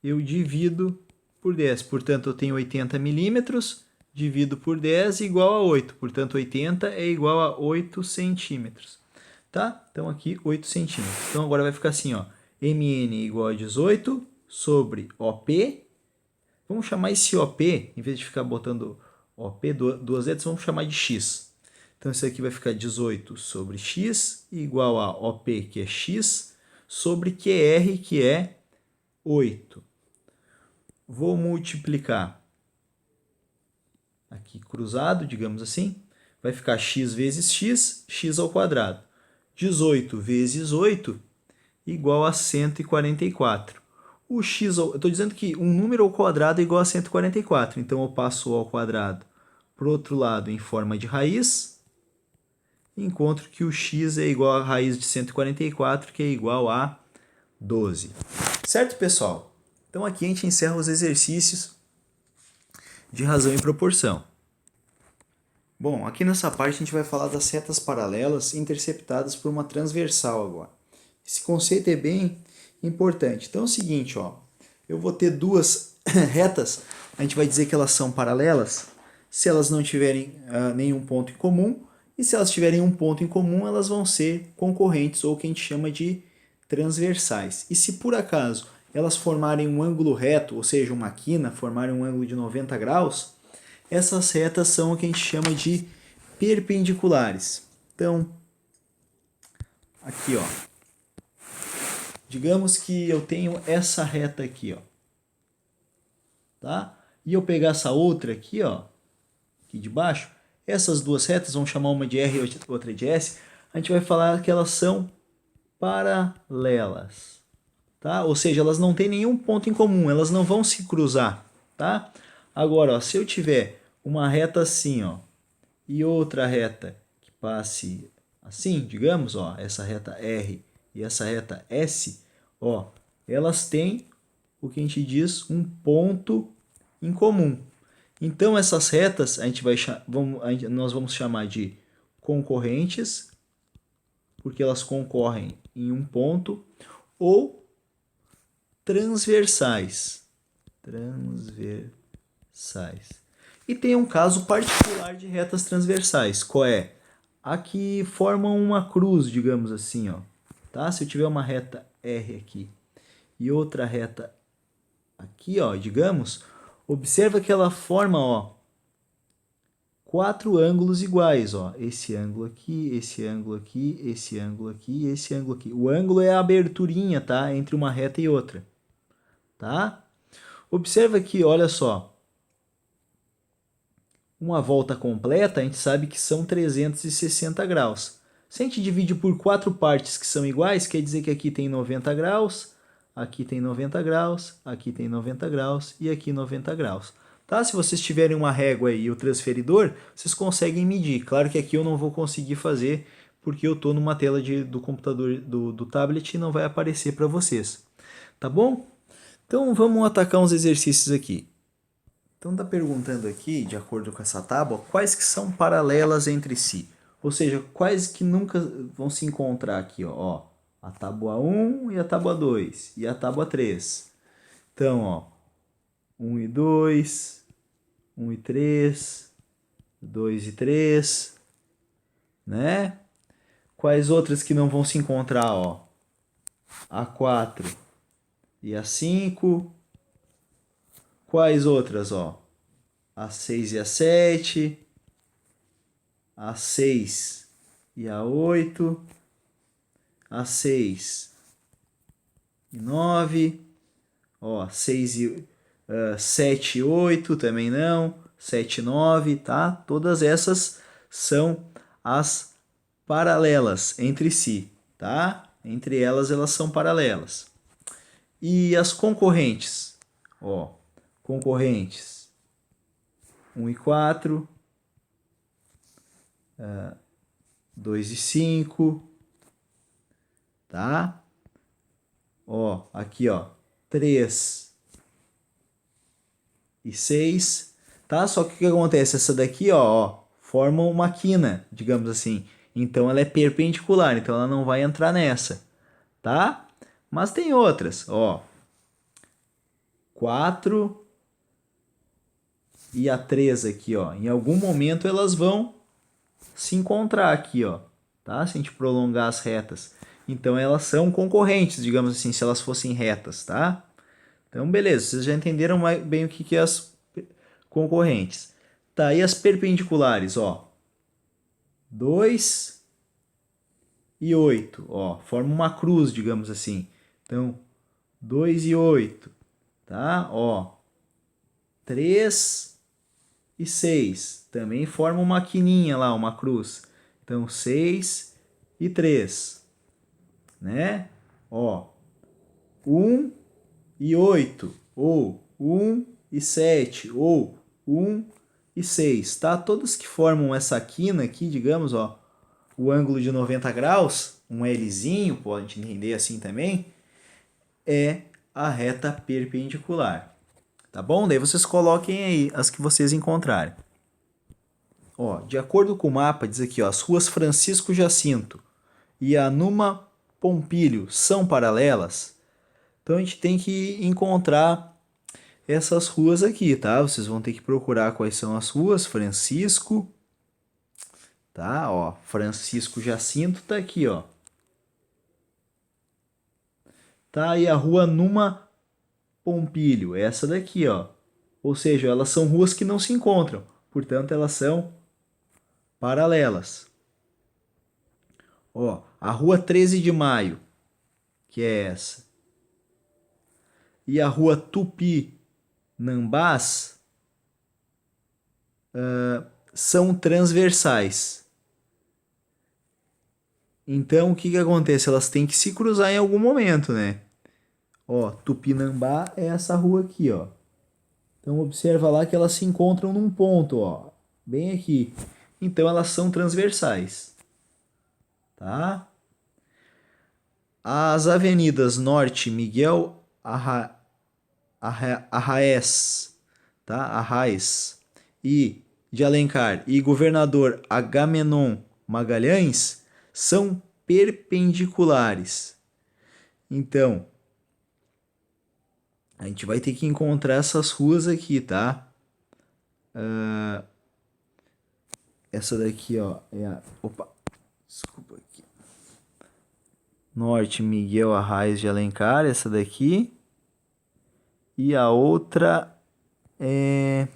eu divido por 10. Portanto, eu tenho 80 milímetros, divido por 10 igual a 8. Portanto, 80 é igual a 8 centímetros. Tá? Então, aqui 8 centímetros. Então, agora vai ficar assim, ó. MN igual a 18 sobre OP. Vamos chamar esse OP, em vez de ficar botando OP, duas letras, vamos chamar de X. Então, isso aqui vai ficar 18 sobre X igual a OP, que é X, sobre QR, que é 8. Vou multiplicar aqui cruzado, digamos assim. Vai ficar x vezes x, x ao quadrado. 18 vezes 8 igual a 144. O x, eu estou dizendo que um número ao quadrado é igual a 144. Então, eu passo o ao quadrado para o outro lado em forma de raiz. E encontro que o x é igual a raiz de 144, que é igual a 12. Certo, pessoal? Então, aqui a gente encerra os exercícios de razão e proporção. Bom, aqui nessa parte a gente vai falar das retas paralelas interceptadas por uma transversal agora. Esse conceito é bem importante. Então é o seguinte, ó, eu vou ter duas retas, a gente vai dizer que elas são paralelas se elas não tiverem nenhum ponto em comum, e se elas tiverem um ponto em comum, elas vão ser concorrentes, ou o que a gente chama de transversais. E se por acaso elas formarem um ângulo reto, ou seja, uma quina, formarem um ângulo de 90 graus, essas retas são o que a gente chama de perpendiculares. Então, aqui, ó, digamos que eu tenho essa reta aqui, ó, tá? E eu pegar essa outra aqui, ó, aqui de baixo, essas duas retas, vamos chamar uma de R e outra de S, a gente vai falar que elas são paralelas, tá? Ou seja, elas não têm nenhum ponto em comum, elas não vão se cruzar, tá? Agora, ó, se eu tiver uma reta assim, ó, e outra reta que passe assim, digamos, ó, essa reta R e essa reta S, ó, elas têm o que a gente diz um ponto em comum. Então, essas retas nós vamos chamar de concorrentes, porque elas concorrem em um ponto, ou transversais. Transversais. E tem um caso particular de retas transversais. Qual é? A que formam uma cruz, digamos assim, ó. Tá? Se eu tiver uma reta R aqui e outra reta aqui, ó, digamos, observa que ela forma, ó, 4 ângulos iguais, ó. Esse ângulo aqui, esse ângulo aqui, esse ângulo aqui, esse ângulo aqui. O ângulo é a aberturinha, tá? Entre uma reta e outra, tá? Observa aqui, olha só. Uma volta completa, a gente sabe que são 360 graus. Se a gente divide por 4 partes que são iguais, quer dizer que aqui tem 90 graus, aqui tem 90 graus, aqui tem 90 graus e aqui 90 graus. Tá? Se vocês tiverem uma régua aí e o transferidor, vocês conseguem medir. Claro que aqui eu não vou conseguir fazer, porque eu estou numa tela do computador, do tablet, e não vai aparecer para vocês. Tá bom? Então vamos atacar uns exercícios aqui. Então está perguntando aqui, de acordo com essa tábua, quais que são paralelas entre si. Ou seja, quais que nunca vão se encontrar aqui, ó. A tábua 1 e a tábua 2 e a tábua 3. Então, ó, 1 e 2, 1 e 3, 2 e 3, né? Quais outras que não vão se encontrar, ó? A 4 e a 5. Quais outras, ó? A 6 e a 7, a 6 e a 8, a 6 e 9, ó, 7 e 8 também não, 7 e 9, tá? Todas essas são as paralelas entre si, tá? Entre elas são paralelas. E as concorrentes, ó, concorrentes 1 e 4, 2 e 5, tá? Ó, aqui, ó, 3 e 6, tá? Só que o que acontece? Essa daqui, ó, forma uma quina, digamos assim. Então ela é perpendicular, então ela não vai entrar nessa, tá? Mas tem outras, ó. 4 e a 3 aqui, ó. Em algum momento elas vão se encontrar aqui, ó, tá? Se a gente prolongar as retas. Então elas são concorrentes, digamos assim, se elas fossem retas, tá? Então, beleza, vocês já entenderam bem o que é as concorrentes. Tá, e as perpendiculares, ó. 2 e 8, ó, forma uma cruz, digamos assim. Então, 2 e 8, tá? Ó, 3 e 6, também forma uma quininha lá, uma cruz. Então, 6 e 3, né? Ó, 1 e 8, ou 1 e 7, ou 1 e 6, tá? Todas que formam essa quina aqui, digamos, ó, o ângulo de 90 graus, um Lzinho, pode entender assim também, é a reta perpendicular. Tá bom? Daí vocês coloquem aí as que vocês encontrarem. Ó, de acordo com o mapa, diz aqui, ó, as ruas Francisco Jacinto e a Numa Pompílio são paralelas. Então a gente tem que encontrar essas ruas aqui, tá? Vocês vão ter que procurar quais são as ruas. Francisco, tá? Ó, Francisco Jacinto tá aqui, ó. Tá? E a rua Numa Pompílio, essa daqui, ó. Ou seja, elas são ruas que não se encontram, portanto elas são paralelas. Ó, a rua 13 de Maio, que é essa, e a rua Tupinambás são transversais. Então, o que que acontece? Elas têm que se cruzar em algum momento, né? Ó, Tupinambá é essa rua aqui, ó. Então, observa lá que elas se encontram num ponto, ó, bem aqui. Então, elas são transversais, tá? As avenidas Norte Miguel Arraes, tá? Arraes de Alencar e governador Agamenon Magalhães são perpendiculares. Então, a gente vai ter que encontrar essas ruas aqui, tá? Essa daqui, ó, é a... Opa, desculpa aqui. Norte, Miguel Arraes de Alencar, essa daqui. E a outra é...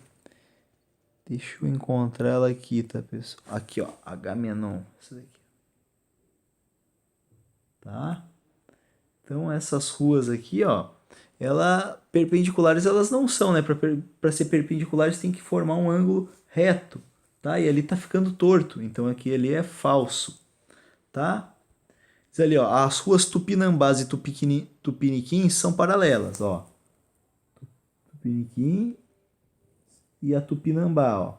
Deixa eu encontrar ela aqui, tá, pessoal? Aqui, ó, Agamenon, essa daqui. Tá? Então, essas ruas aqui, ó, perpendiculares elas não são, né? Para ser perpendiculares tem que formar um ângulo reto, tá? E ali tá ficando torto, então aqui ali é falso, tá? Diz ali, ó, as ruas Tupinambás e Tupiniquim são paralelas, ó. Tupiniquim e a Tupinambá, ó.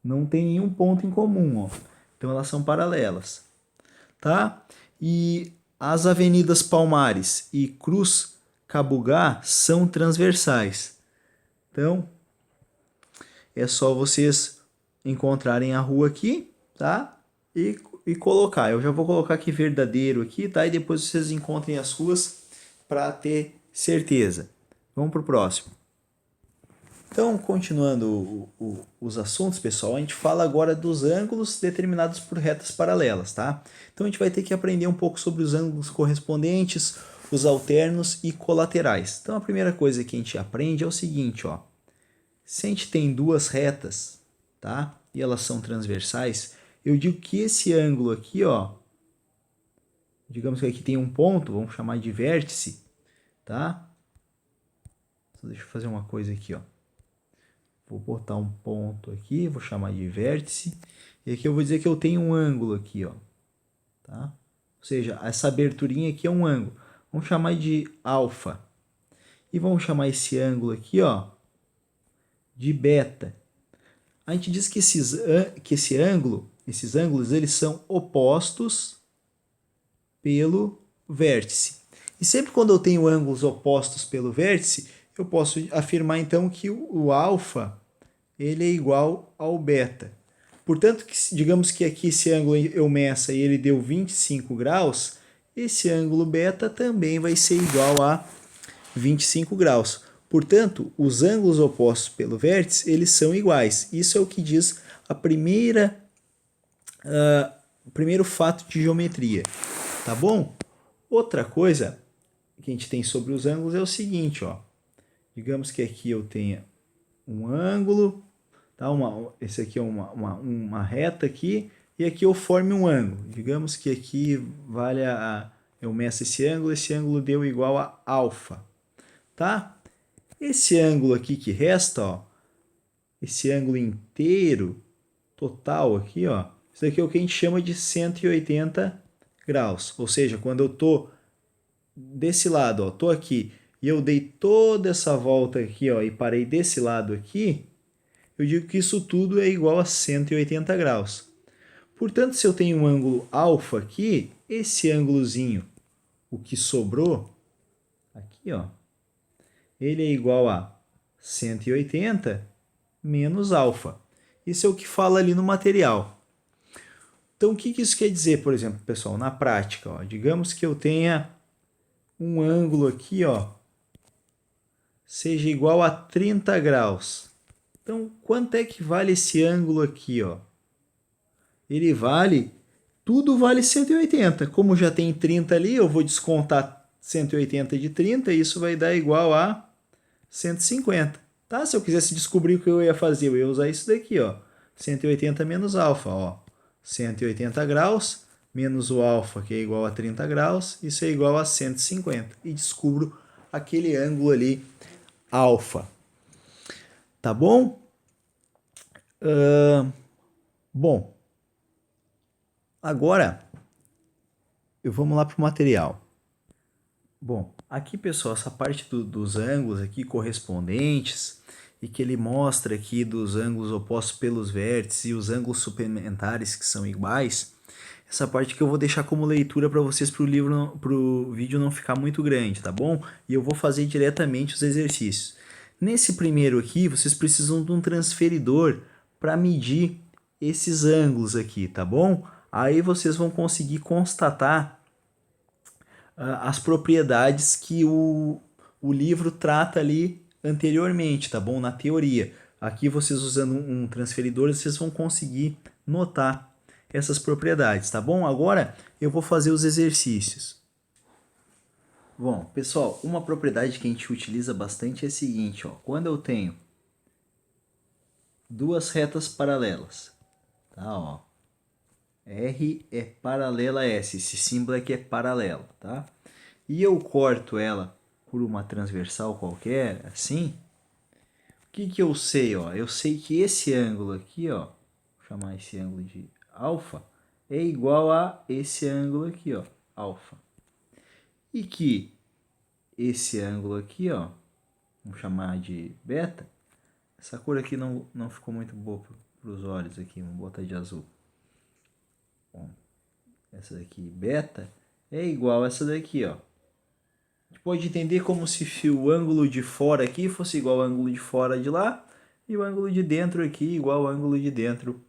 Não tem nenhum ponto em comum, ó. Então elas são paralelas, tá? E as avenidas Palmares e Cruz Cabugá são transversais. Então, é só vocês encontrarem a rua aqui, tá? E colocar. Eu já vou colocar aqui verdadeiro aqui, tá? E depois vocês encontrem as ruas para ter certeza. Vamos para o próximo. Então, continuando os assuntos, pessoal, a gente fala agora dos ângulos determinados por retas paralelas, tá? Então, a gente vai ter que aprender um pouco sobre os ângulos correspondentes, os alternos e colaterais. Então, a primeira coisa que a gente aprende é o seguinte, ó. Se a gente tem duas retas, tá? E elas são transversais, eu digo que esse ângulo aqui, ó, digamos que aqui tem um ponto, vamos chamar de vértice, tá? Só deixa eu fazer uma coisa aqui, ó. Vou botar um ponto aqui, vou chamar de vértice. E aqui eu vou dizer que eu tenho um ângulo aqui, ó. Tá? Ou seja, essa aberturinha aqui é um ângulo. Vamos chamar de alfa. E vamos chamar esse ângulo aqui, ó, de beta. A gente diz que esses ângulos, eles são opostos pelo vértice. E sempre quando eu tenho ângulos opostos pelo vértice, eu posso afirmar então que o alfa ele é igual ao beta. Portanto, digamos que aqui esse ângulo eu meça e ele deu 25 graus, esse ângulo beta também vai ser igual a 25 graus. Portanto, os ângulos opostos pelo vértice, eles são iguais. Isso é o que diz o primeiro fato de geometria. Tá bom? Outra coisa que a gente tem sobre os ângulos é o seguinte, ó. Digamos que aqui eu tenha um ângulo, tá? Esse aqui é uma reta aqui, e aqui eu forme um ângulo. Digamos que aqui eu meço esse ângulo deu igual a alfa, tá? Esse ângulo aqui que resta, ó, esse ângulo inteiro, total aqui, ó, isso aqui é o que a gente chama de 180 graus. Ou seja, quando eu tô desse lado, ó, tô aqui, e eu dei toda essa volta aqui, ó, e parei desse lado aqui, eu digo que isso tudo é igual a 180 graus. Portanto, se eu tenho um ângulo alfa aqui, esse ângulozinho, o que sobrou, aqui, ó, ele é igual a 180 menos alfa. Isso é o que fala ali no material. Então, o que isso quer dizer, por exemplo, pessoal, na prática? Ó, digamos que eu tenha um ângulo aqui, ó, seja igual a 30 graus. Então, quanto é que vale esse ângulo aqui, ó? Ele vale, tudo vale 180. Como já tem 30 ali, eu vou descontar 180 de 30, e isso vai dar igual a 150. Tá? Se eu quisesse descobrir o que eu ia fazer, eu ia usar isso daqui, ó. 180 menos alfa, ó. 180 graus menos o alfa, que é igual a 30 graus, isso é igual a 150. E descubro aquele ângulo ali, alfa. Tá bom? Bom, agora vamos lá para o material. Bom, aqui, pessoal, essa parte dos ângulos aqui correspondentes e que ele mostra aqui dos ângulos opostos pelos vértices e os ângulos suplementares que são iguais, essa parte que eu vou deixar como leitura para vocês para o vídeo não ficar muito grande, tá bom? E eu vou fazer diretamente os exercícios. Nesse primeiro aqui, vocês precisam de um transferidor para medir esses ângulos aqui, tá bom? Aí vocês vão conseguir constatar as propriedades que o livro trata ali anteriormente, tá bom? Na teoria. Aqui vocês usando um transferidor, vocês vão conseguir notar essas propriedades, tá bom? Agora eu vou fazer os exercícios. Bom, pessoal, uma propriedade que a gente utiliza bastante é a seguinte, ó. Quando eu tenho duas retas paralelas, tá, ó. R é paralela a S, esse símbolo aqui é paralelo, tá? E eu corto ela por uma transversal qualquer, assim, o que que eu sei, ó? Eu sei que esse ângulo aqui, ó, vou chamar esse ângulo de alfa, é igual a esse ângulo aqui, ó, alfa. E que esse ângulo aqui, ó, vamos chamar de beta. Essa cor aqui não ficou muito boa para os olhos aqui, vamos botar de azul. Bom, essa daqui, beta, é igual a essa daqui, ó. A gente pode entender como se o ângulo de fora aqui fosse igual ao ângulo de fora de lá, e o ângulo de dentro aqui igual ao ângulo de dentro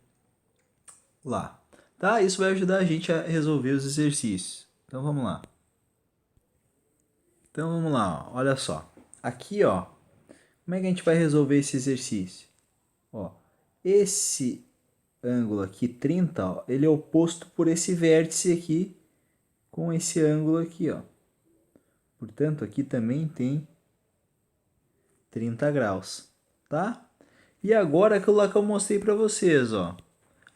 lá. Tá? Isso vai ajudar a gente a resolver os exercícios. Então vamos lá. Então vamos lá, ó. Olha só. Aqui, ó, como é que a gente vai resolver esse exercício? Ó, esse ângulo aqui, 30, ó, ele é oposto por esse vértice aqui com esse ângulo aqui, ó. Portanto, aqui também tem 30 graus, tá? E agora aquilo lá que eu mostrei para vocês, ó.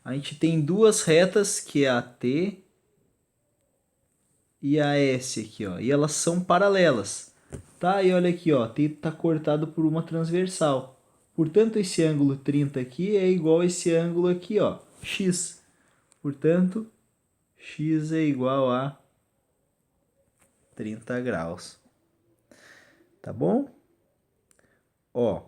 A gente tem duas retas, que é a T e a S aqui, ó. E elas são paralelas, tá? E olha aqui, ó, T está cortado por uma transversal. Portanto, esse ângulo 30 aqui é igual a esse ângulo aqui, ó, X. Portanto, X é igual a 30 graus. Tá bom? Ó.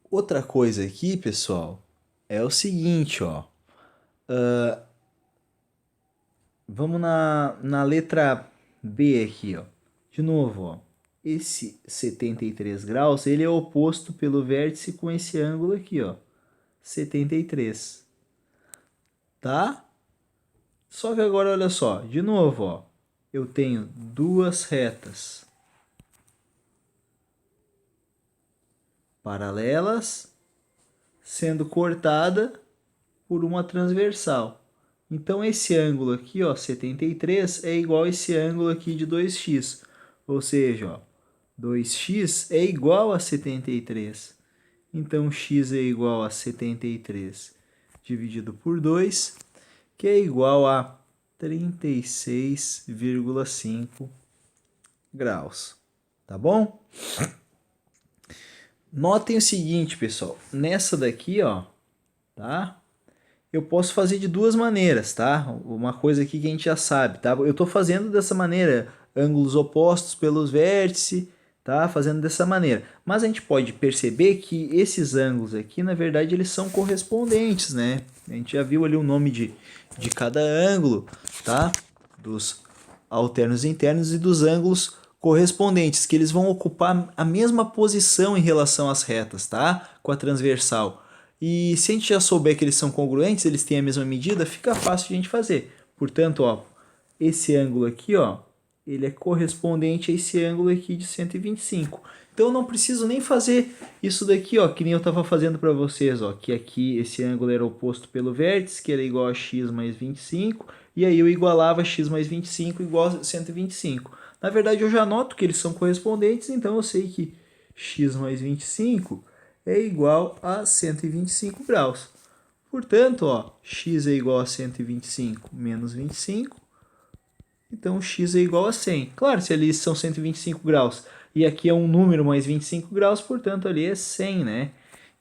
Outra coisa aqui, pessoal, é o seguinte, ó. Vamos na letra B aqui, ó. De novo, ó. Esse 73 graus, ele é oposto pelo vértice com esse ângulo aqui, ó. 73. Tá? Só que agora, olha só. De novo, ó. Eu tenho duas retas paralelas sendo cortada por uma transversal. Então, esse ângulo aqui, ó, 73, é igual a esse ângulo aqui de 2x. Ou seja, ó, 2x é igual a 73. Então, x é igual a 73 dividido por 2, que é igual a 36,5 graus. Tá bom? Notem o seguinte, pessoal. Nessa daqui, ó, tá? Eu posso fazer de duas maneiras, tá? Uma coisa aqui que a gente já sabe, tá? Eu estou fazendo dessa maneira, ângulos opostos pelos vértices, tá? Fazendo dessa maneira. Mas a gente pode perceber que esses ângulos aqui, na verdade, eles são correspondentes, né? A gente já viu ali o nome de cada ângulo, tá? Dos alternos internos e dos ângulos correspondentes, que eles vão ocupar a mesma posição em relação às retas, tá? Com a transversal. E se a gente já souber que eles são congruentes, eles têm a mesma medida, fica fácil de a gente fazer. Portanto, ó, esse ângulo aqui, ó, ele é correspondente a esse ângulo aqui de 125. Então eu não preciso nem fazer isso daqui, ó, que nem eu estava fazendo para vocês, ó, que aqui esse ângulo era oposto pelo vértice, que era igual a x mais 25, e aí eu igualava x mais 25 igual a 125. Na verdade, eu já noto que eles são correspondentes, então eu sei que x mais 25 é igual a 125 graus. Portanto, ó, x é igual a 125 menos 25, então x é igual a 100. Claro, se ali são 125 graus e aqui é um número mais 25 graus, portanto ali é 100, né?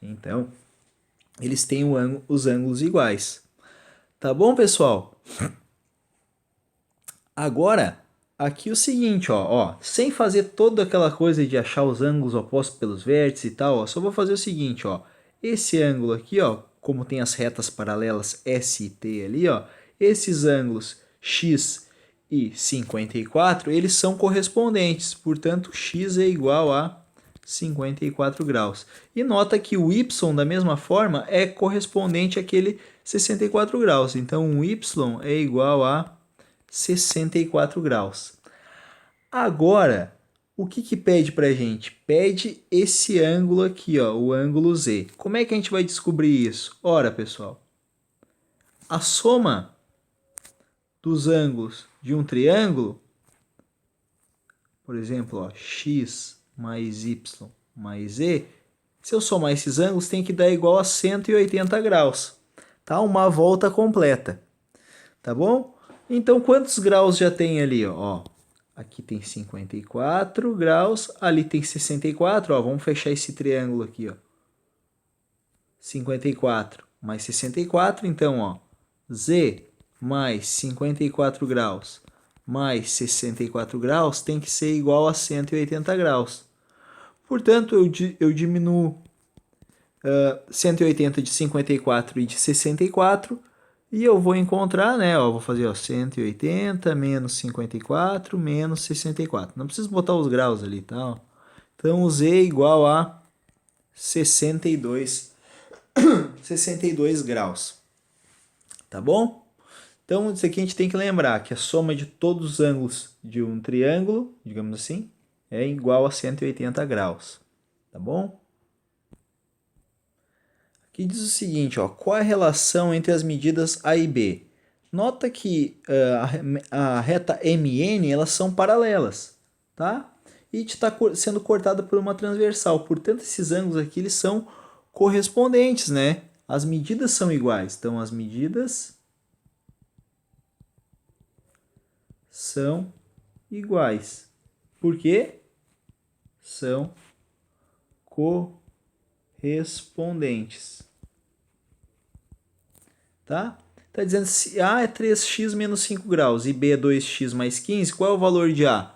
Então, eles têm os ângulos iguais. Tá bom, pessoal? Agora, aqui o seguinte, ó, sem fazer toda aquela coisa de achar os ângulos opostos pelos vértices e tal, ó, só vou fazer o seguinte, ó, esse ângulo aqui, ó, como tem as retas paralelas S e T ali, ó, esses ângulos X e 54, eles são correspondentes, portanto, X é igual a 54 graus. E nota que o y, da mesma forma, é correspondente àquele 64 graus. Então, o y é igual a 64 graus. Agora, o que pede para a gente? Pede esse ângulo aqui, ó, o ângulo Z. Como é que a gente vai descobrir isso? Ora, pessoal, a soma dos ângulos de um triângulo, por exemplo, ó, x mais y mais z, se eu somar esses ângulos, tem que dar igual a 180 graus, tá? Uma volta completa, tá bom? Então, quantos graus já tem ali, ó? Aqui tem 54 graus, ali tem 64, ó, vamos fechar esse triângulo aqui, ó. 54 mais 64, então, ó, z mais 54 graus mais 64 graus tem que ser igual a 180 graus. Portanto, eu diminuo 180 de 54 e de 64 e eu vou encontrar, né, ó, vou fazer, ó, 180 menos 54 menos 64. Não preciso botar os graus ali, tá? Então, o z é igual a 62 graus. Tá bom? Então, isso aqui a gente tem que lembrar que a soma de todos os ângulos de um triângulo, digamos assim, é igual a 180 graus. Tá bom? Aqui diz o seguinte, ó, qual é a relação entre as medidas A e B? Nota que a reta MN, elas são paralelas, tá? E está sendo cortada por uma transversal. Portanto, esses ângulos aqui, eles são correspondentes, né? As medidas são iguais. Então, as medidas são iguais. Por quê? São correspondentes. Tá? Tá dizendo se A é 3x menos 5 graus e B é 2x mais 15, qual é o valor de A?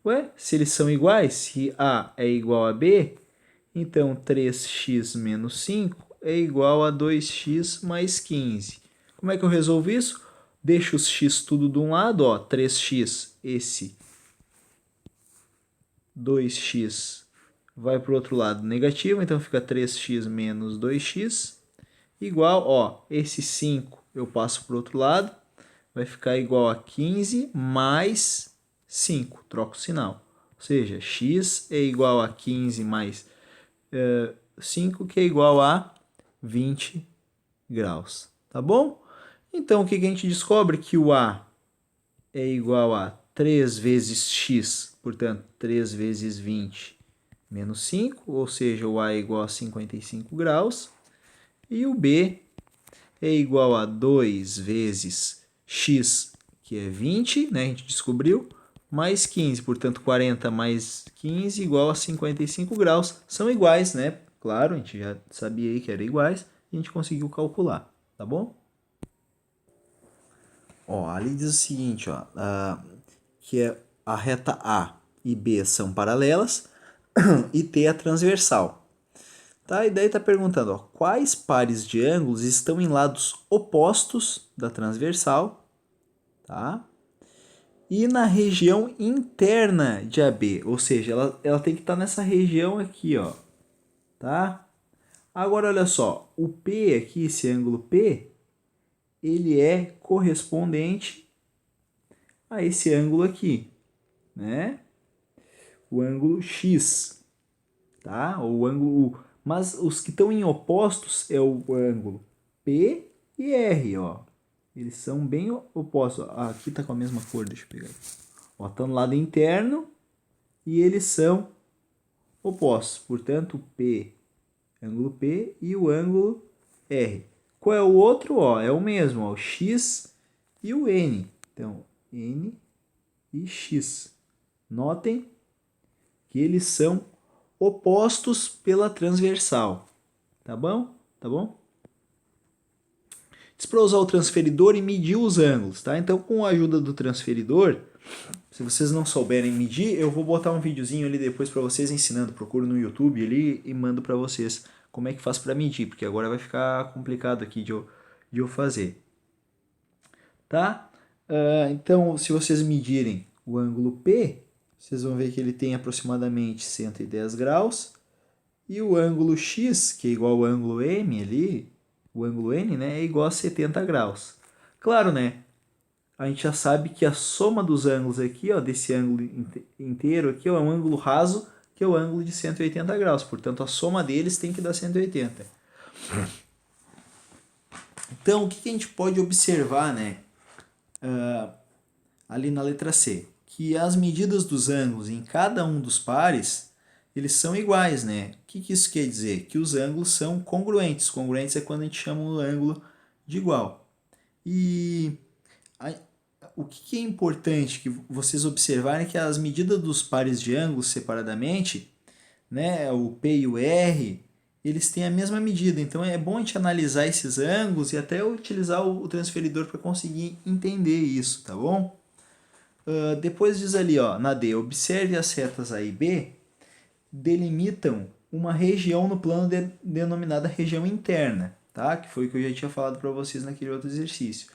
Ué, se eles são iguais, se A é igual a B, então 3x menos 5 é igual a 2x mais 15. Como é que eu resolvo isso? Deixo os x tudo de um lado, ó, 3x, esse 2x vai para o outro lado negativo, então fica 3x menos 2x, igual, ó, esse 5 eu passo para o outro lado, vai ficar igual a 15 mais 5, troco o sinal. Ou seja, x é igual a 15 mais 5, que é igual a 20 graus, tá bom? Então, o que a gente descobre? Que o A é igual a 3 vezes x, portanto, 3 vezes 20 menos 5, ou seja, o A é igual a 55 graus. E o B é igual a 2 vezes x, que é 20, né? A gente descobriu, mais 15, portanto, 40 mais 15 igual a 55 graus. São iguais, né? Claro, a gente já sabia aí que eram iguais, e a gente conseguiu calcular, tá bom? Ó, ali diz o seguinte, ó, que a reta A e B são paralelas e T é transversal. Tá? E daí está perguntando, ó, quais pares de ângulos estão em lados opostos da transversal, tá? E na região interna de AB, ou seja, ela tem que estar nessa região aqui, ó, tá? Agora, olha só, o P aqui, esse ângulo P, ele é correspondente a esse ângulo aqui, né? O ângulo X, tá? Ou o ângulo U. Mas os que estão em opostos é o ângulo P e R, ó. Eles são bem opostos. Aqui tá com a mesma cor, deixa eu pegar aqui. Ó, estão no lado interno e eles são opostos. Portanto, o P, ângulo P e o ângulo R. Qual é o outro? Ó, é o mesmo, ó, o X e o N. Então, N e X. Notem que eles são opostos pela transversal. Tá bom? Tá bom? Diz para usar o transferidor e medir os ângulos, tá? Então, com a ajuda do transferidor, se vocês não souberem medir, eu vou botar um videozinho ali depois para vocês ensinando. Procuro no YouTube ali e mando para vocês como é que faz para medir, porque agora vai ficar complicado aqui de eu fazer. Tá? Então, se vocês medirem o ângulo P, vocês vão ver que ele tem aproximadamente 110 graus. E o ângulo X, que é igual ao ângulo M ali, o ângulo N, né, é igual a 70 graus. Claro, né? A gente já sabe que a soma dos ângulos aqui, ó, desse ângulo inteiro aqui, ó, é um ângulo raso, que é o ângulo de 180 graus. Portanto, a soma deles tem que dar 180. Então, o que a gente pode observar, né, ali na letra C? Que as medidas dos ângulos em cada um dos pares, eles são iguais, né? O que isso quer dizer? Que os ângulos são congruentes. Congruentes é quando a gente chama o ângulo de igual. E o que é importante que vocês observarem é que as medidas dos pares de ângulos separadamente, né, o P e o R, eles têm a mesma medida. Então é bom a gente analisar esses ângulos e até utilizar o transferidor para conseguir entender isso, tá bom? Depois diz ali, ó, na D, observe as retas A e B delimitam uma região no plano denominada região interna, tá? Que foi o que eu já tinha falado para vocês naquele outro exercício.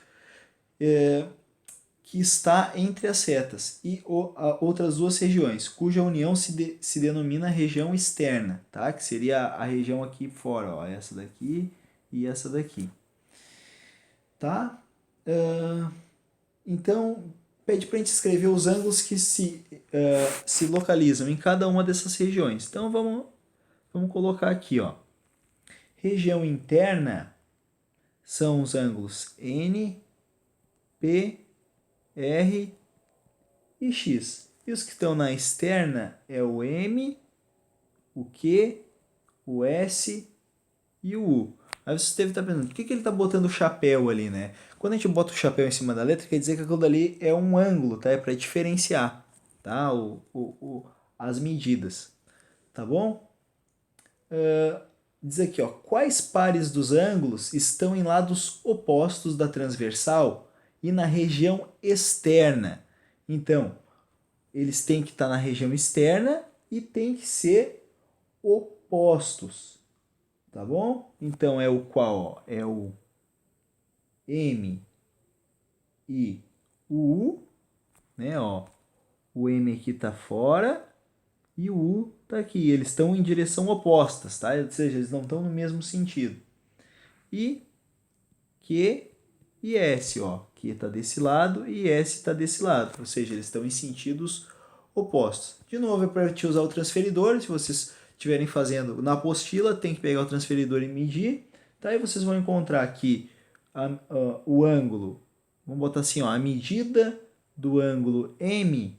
Que está entre as setas e outras duas regiões, cuja união se denomina região externa, tá? Que seria a região aqui fora, ó, essa daqui e essa daqui. Tá? Então, pede para a gente escrever os ângulos que se localizam em cada uma dessas regiões. Então, vamos colocar aqui, ó. Região interna são os ângulos N, P, R e X. E os que estão na externa é o M, o Q, o S e o U. Aí você deve estar pensando, por que ele está botando o chapéu ali, né? Quando a gente bota o chapéu em cima da letra, quer dizer que aquilo dali é um ângulo, tá? É para diferenciar, tá? As medidas, tá bom? Diz aqui, ó, quais pares dos ângulos estão em lados opostos da transversal e na região externa? Então, eles têm que estar na região externa e têm que ser opostos, tá bom? Então, é o qual? Ó? É o M e o U, né? Ó, o M aqui está fora e o U está aqui. Eles estão em direção opostas, tá? Ou seja, eles não estão no mesmo sentido. E Q e S, ó. Q está desse lado e S está desse lado. Ou seja, eles estão em sentidos opostos. De novo, é para te usar o transferidor. Se vocês estiverem fazendo na apostila, tem que pegar o transferidor e medir. Tá? E vocês vão encontrar aqui o ângulo. Vamos botar assim, ó, a medida do ângulo M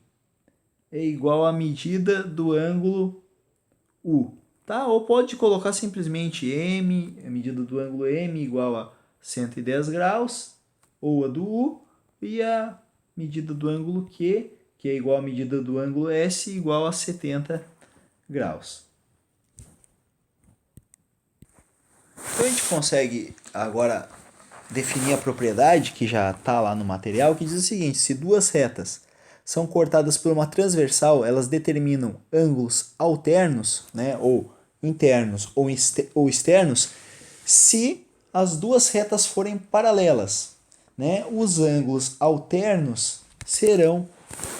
é igual à medida do ângulo U. Tá? Ou pode colocar simplesmente M, a medida do ângulo M igual a 110 graus, ou a do U, e a medida do ângulo Q, que é igual à medida do ângulo S, igual a 70 graus. Então a gente consegue agora definir a propriedade, que já está lá no material, que diz o seguinte: se duas retas são cortadas por uma transversal, elas determinam ângulos alternos, né, ou internos ou externos, se as duas retas forem paralelas, né, os ângulos alternos serão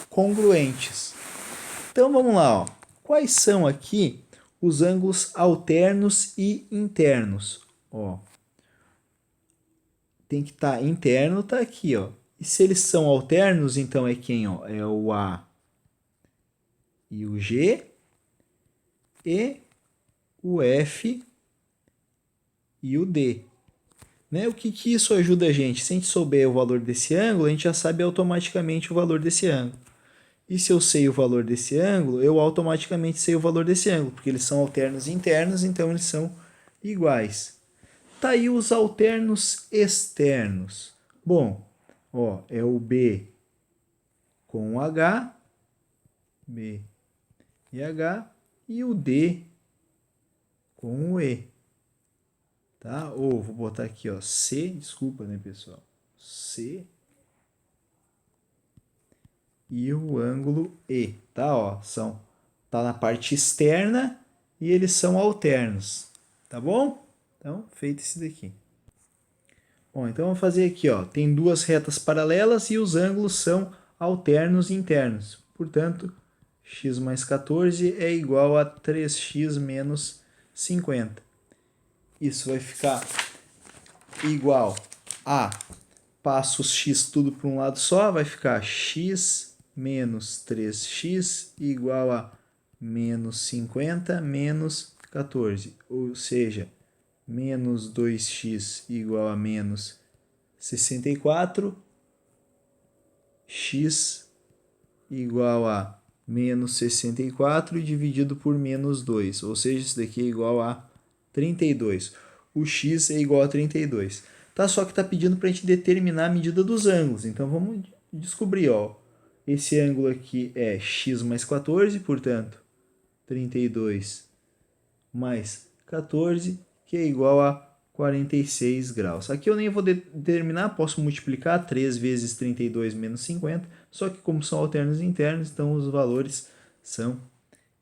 congruentes. Então vamos lá, ó. Quais são aqui os ângulos alternos e internos? Ó, tem que estar interno, tá aqui, ó. E se eles são alternos, então é quem, ó? É o A e o G e o F e o D. Né? O que isso ajuda a gente? Se a gente souber o valor desse ângulo, a gente já sabe automaticamente o valor desse ângulo. E se eu sei o valor desse ângulo, eu automaticamente sei o valor desse ângulo, porque eles são alternos e internos, então eles são iguais. Tá aí os alternos externos. Bom, ó, é o B com o H, B e H, e o D com o E. Tá? Ou vou botar aqui, ó, C, desculpa, né, pessoal? C e o ângulo E, tá? Ó, tá na parte externa e eles são alternos, tá bom? Então, feito esse daqui. Bom, então vamos fazer aqui, ó, tem duas retas paralelas e os ângulos são alternos e internos. Portanto, x mais 14 é igual a 3x menos 50. Isso vai ficar igual a, passo os x tudo para um lado só, vai ficar x menos 3x igual a menos 50 menos 14, ou seja, menos 2x igual a menos 64, x igual a menos 64 dividido por menos 2, ou seja, isso daqui é igual a 32. O x é igual a 32. Tá? Só que está pedindo para a gente determinar a medida dos ângulos. Então vamos descobrir. Ó. Esse ângulo aqui é x mais 14, portanto, 32 mais 14, que é igual a 46 graus. Aqui eu nem vou determinar, posso multiplicar 3 vezes 32 menos 50, só que como são alternos internos, então os valores são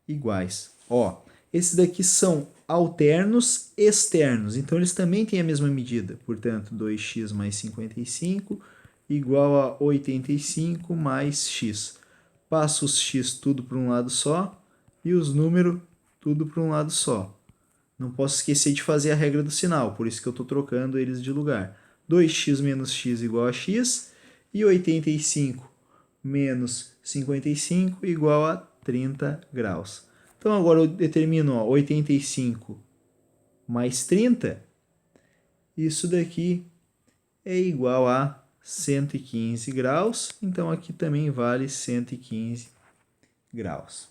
iguais. Ó, esses daqui são alternos externos, então eles também têm a mesma medida. Portanto, 2x mais 55 igual a 85 mais x. Passo os x tudo para um lado só e os números tudo para um lado só. Não posso esquecer de fazer a regra do sinal, por isso que eu estou trocando eles de lugar. 2x menos x igual a x e 85 menos 55 igual a 30 graus. Então agora eu determino 85 mais 30, isso daqui é igual a 115 graus, então aqui também vale 115 graus.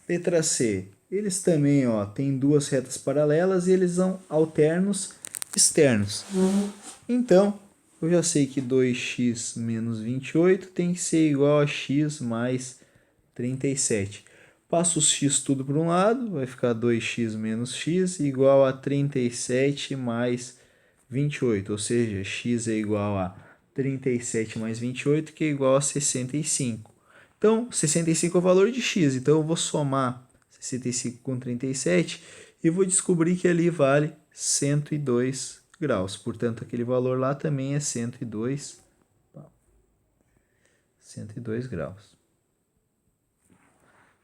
Letra C. Eles também têm duas retas paralelas e eles são alternos externos. Então, eu já sei que 2x menos 28 tem que ser igual a x mais 37. Passo os x tudo para um lado, vai ficar 2x menos x igual a 37 mais 28. Ou seja, x é igual a 37 mais 28, que é igual a 65. Então, 65 é o valor de x, então eu vou somar 65 com 37 e vou descobrir que ali vale 102 graus. Portanto, aquele valor lá também é 102 graus.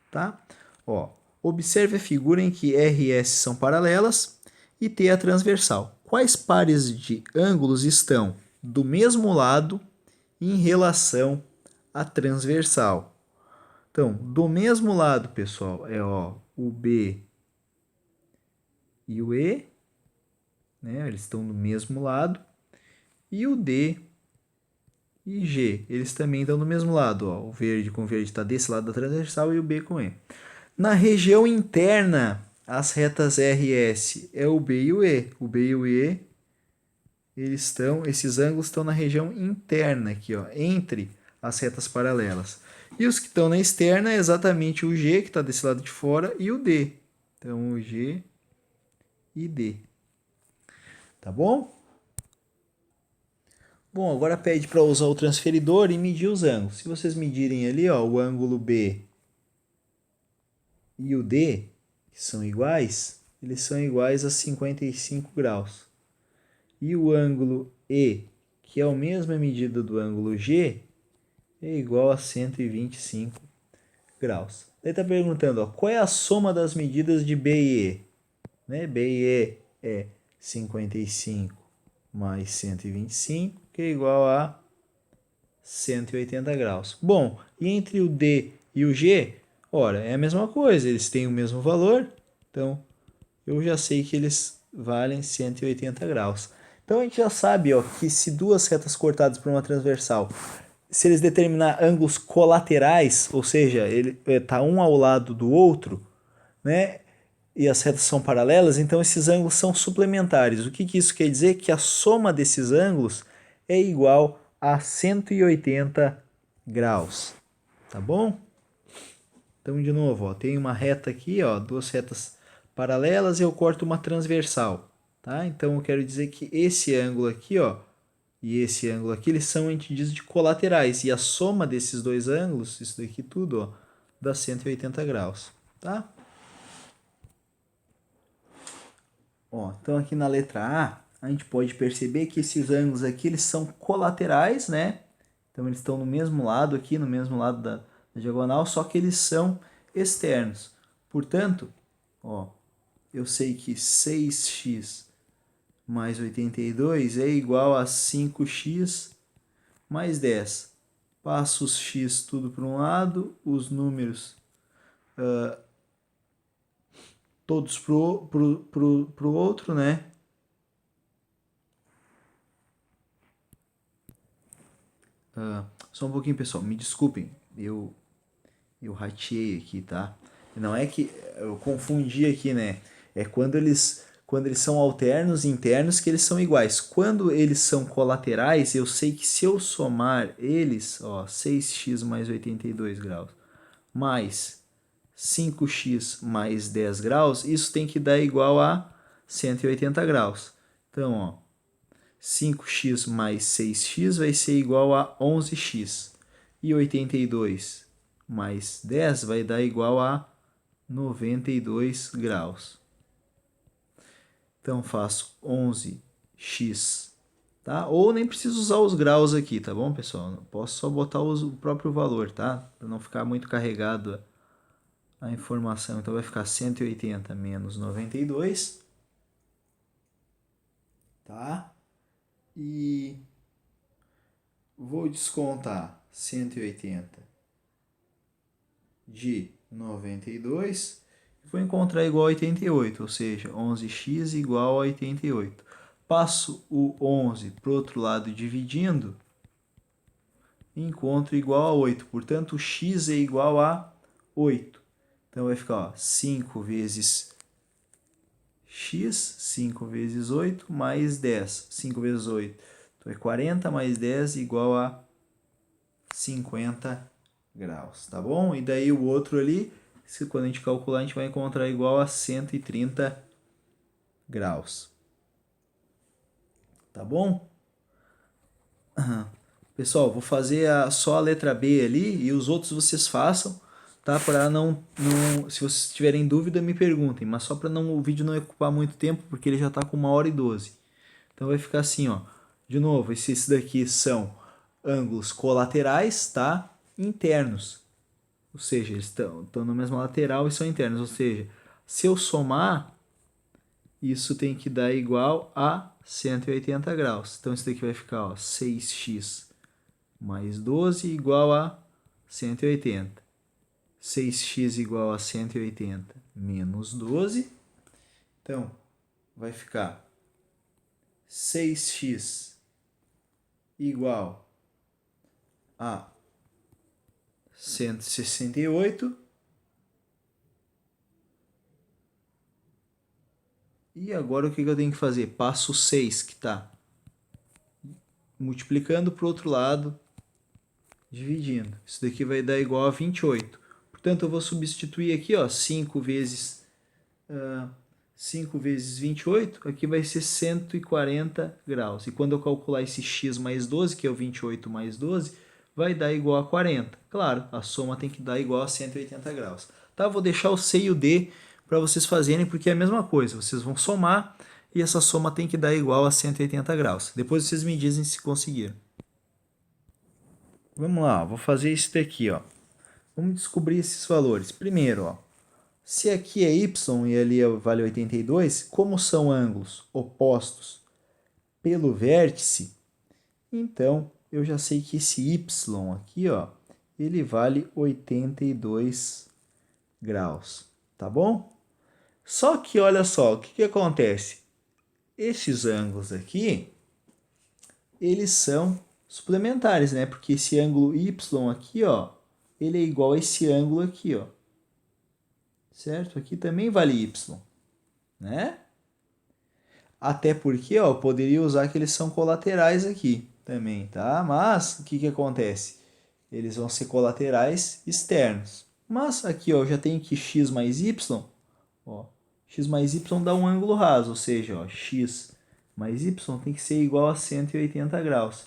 Tá? Ó, observe a figura em que R e S são paralelas e T é transversal. Quais pares de ângulos estão do mesmo lado em relação à transversal? Então, do mesmo lado, pessoal, é o B e o E, né? Eles estão do mesmo lado. E o D e G, eles também estão do mesmo lado. O verde com verde está desse lado da transversal e o B com E. Na região interna, as retas R e S é o B e o E. O B e o E, esses ângulos estão na região interna, aqui, entre as retas paralelas. E os que estão na externa é exatamente o G, que está desse lado de fora, e o D. Então, o G e D. Tá bom? Bom, agora pede para usar o transferidor e medir os ângulos. Se vocês medirem ali, o ângulo B e o D, que são iguais, eles são iguais a 55 graus. E o ângulo E, que é a mesma medida do ângulo G, é igual a 125 graus. Daí está perguntando, qual é a soma das medidas de B e E? Né? B e E é 55 mais 125, que é igual a 180 graus. Bom, e entre o D e o G, ora, é a mesma coisa, eles têm o mesmo valor, então eu já sei que eles valem 180 graus. Então a gente já sabe que se duas retas cortadas por uma transversal, se eles determinar ângulos colaterais, ou seja, ele está um ao lado do outro, né? E as retas são paralelas, então esses ângulos são suplementares. O que isso quer dizer? Que a soma desses ângulos é igual a 180 graus. Tá bom? Então, de novo, tem uma reta aqui, duas retas paralelas e eu corto uma transversal. Tá? Então, eu quero dizer que esse ângulo aqui, e esse ângulo aqui, eles são, a gente diz, de colaterais. E a soma desses dois ângulos, isso daqui tudo, dá 180 graus. Tá? Então aqui na letra A, a gente pode perceber que esses ângulos aqui, eles são colaterais, né? Então eles estão no mesmo lado aqui, no mesmo lado da diagonal, só que eles são externos. Portanto, Ó, eu sei que 6x mais 82 é igual a 5x mais 10. Passo os x tudo para um lado, os números todos pro outro, né? Só um pouquinho, pessoal, me desculpem, eu rateei aqui, tá? Não é que eu confundi aqui, né? É quando eles são alternos e internos que eles são iguais. Quando eles são colaterais, eu sei que se eu somar eles, ó, 6x mais 82 graus, mais 5x mais 10 graus, isso tem que dar igual a 180 graus. Então, ó, 5x mais 6x vai ser igual a 11x. E 82 mais 10 vai dar igual a 92 graus. Então, faço 11x, tá? Ou nem preciso usar os graus aqui, tá bom, pessoal? Posso só botar o próprio valor, tá? Para não ficar muito carregado a informação. Então, vai ficar 180 menos 92, tá? E vou descontar 180 de 92 e vou encontrar igual a 88, ou seja, 11x igual a 88. Passo o 11 para o outro lado dividindo e encontro igual a 8. Portanto, x é igual a 8. Então, vai ficar ó, 5 vezes x, 5 vezes 8, mais 10. 5 vezes 8. Então, é 40 mais 10 igual a 50 graus, tá bom? E daí o outro ali, quando a gente calcular, a gente vai encontrar igual a 130 graus. Tá bom? Pessoal, vou fazer só a letra B ali e os outros vocês façam, tá? Para se vocês tiverem dúvida, me perguntem, mas só para o vídeo não ocupar muito tempo, porque ele já está com 1h12. Então vai ficar assim, ó. De novo, esses daqui são ângulos colaterais, tá? Internos. Ou seja, eles estão na mesma lateral e são internos. Ou seja, se eu somar, isso tem que dar igual a 180 graus. Então, isso daqui vai ficar ó, 6x mais 12 igual a 180. 6x igual a 180 menos 12. Então, vai ficar 6x igual a 168. E agora o que eu tenho que fazer? Passo 6, que está multiplicando para o outro lado, dividindo. Isso daqui vai dar igual a 28. Portanto, eu vou substituir aqui, ó, 5 vezes 28, aqui vai ser 140 graus. E quando eu calcular esse x mais 12, que é o 28 mais 12, vai dar igual a 40. Claro, a soma tem que dar igual a 180 graus. Tá? Vou deixar o C e o D para vocês fazerem, porque é a mesma coisa. Vocês vão somar e essa soma tem que dar igual a 180 graus. Depois vocês me dizem se conseguiram. Vamos lá, vou fazer isso daqui, ó. Vamos descobrir esses valores. Primeiro, ó, se aqui é y e ali vale 82, como são ângulos opostos pelo vértice, então eu já sei que esse y aqui, ó, ele vale 82 graus, tá bom? Só que olha só, o que acontece? Esses ângulos aqui, eles são suplementares, né? Porque esse ângulo y aqui, ó, ele é igual a esse ângulo aqui, ó. Certo? Aqui também vale y, né? Até porque, ó, eu poderia usar que eles são colaterais aqui também, tá? Mas, o que acontece? Eles vão ser colaterais externos. Mas aqui, ó, eu já tenho que x mais y, ó, x mais y dá um ângulo raso, ou seja, ó, x mais y tem que ser igual a 180 graus.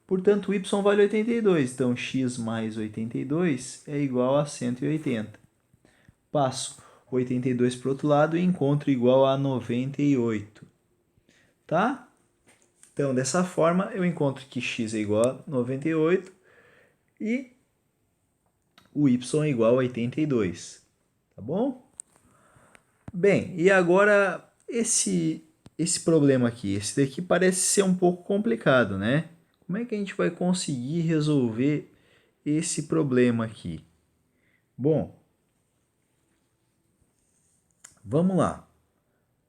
Portanto, y vale 82, então x mais 82 é igual a 180. Passo 82 para o outro lado e encontro igual a 98. Tá? Então, dessa forma, eu encontro que x é igual a 98 e o y é igual a 82. Tá bom? Bem, e agora esse problema aqui, esse daqui parece ser um pouco complicado, né? Como é que a gente vai conseguir resolver esse problema aqui? Bom, vamos lá.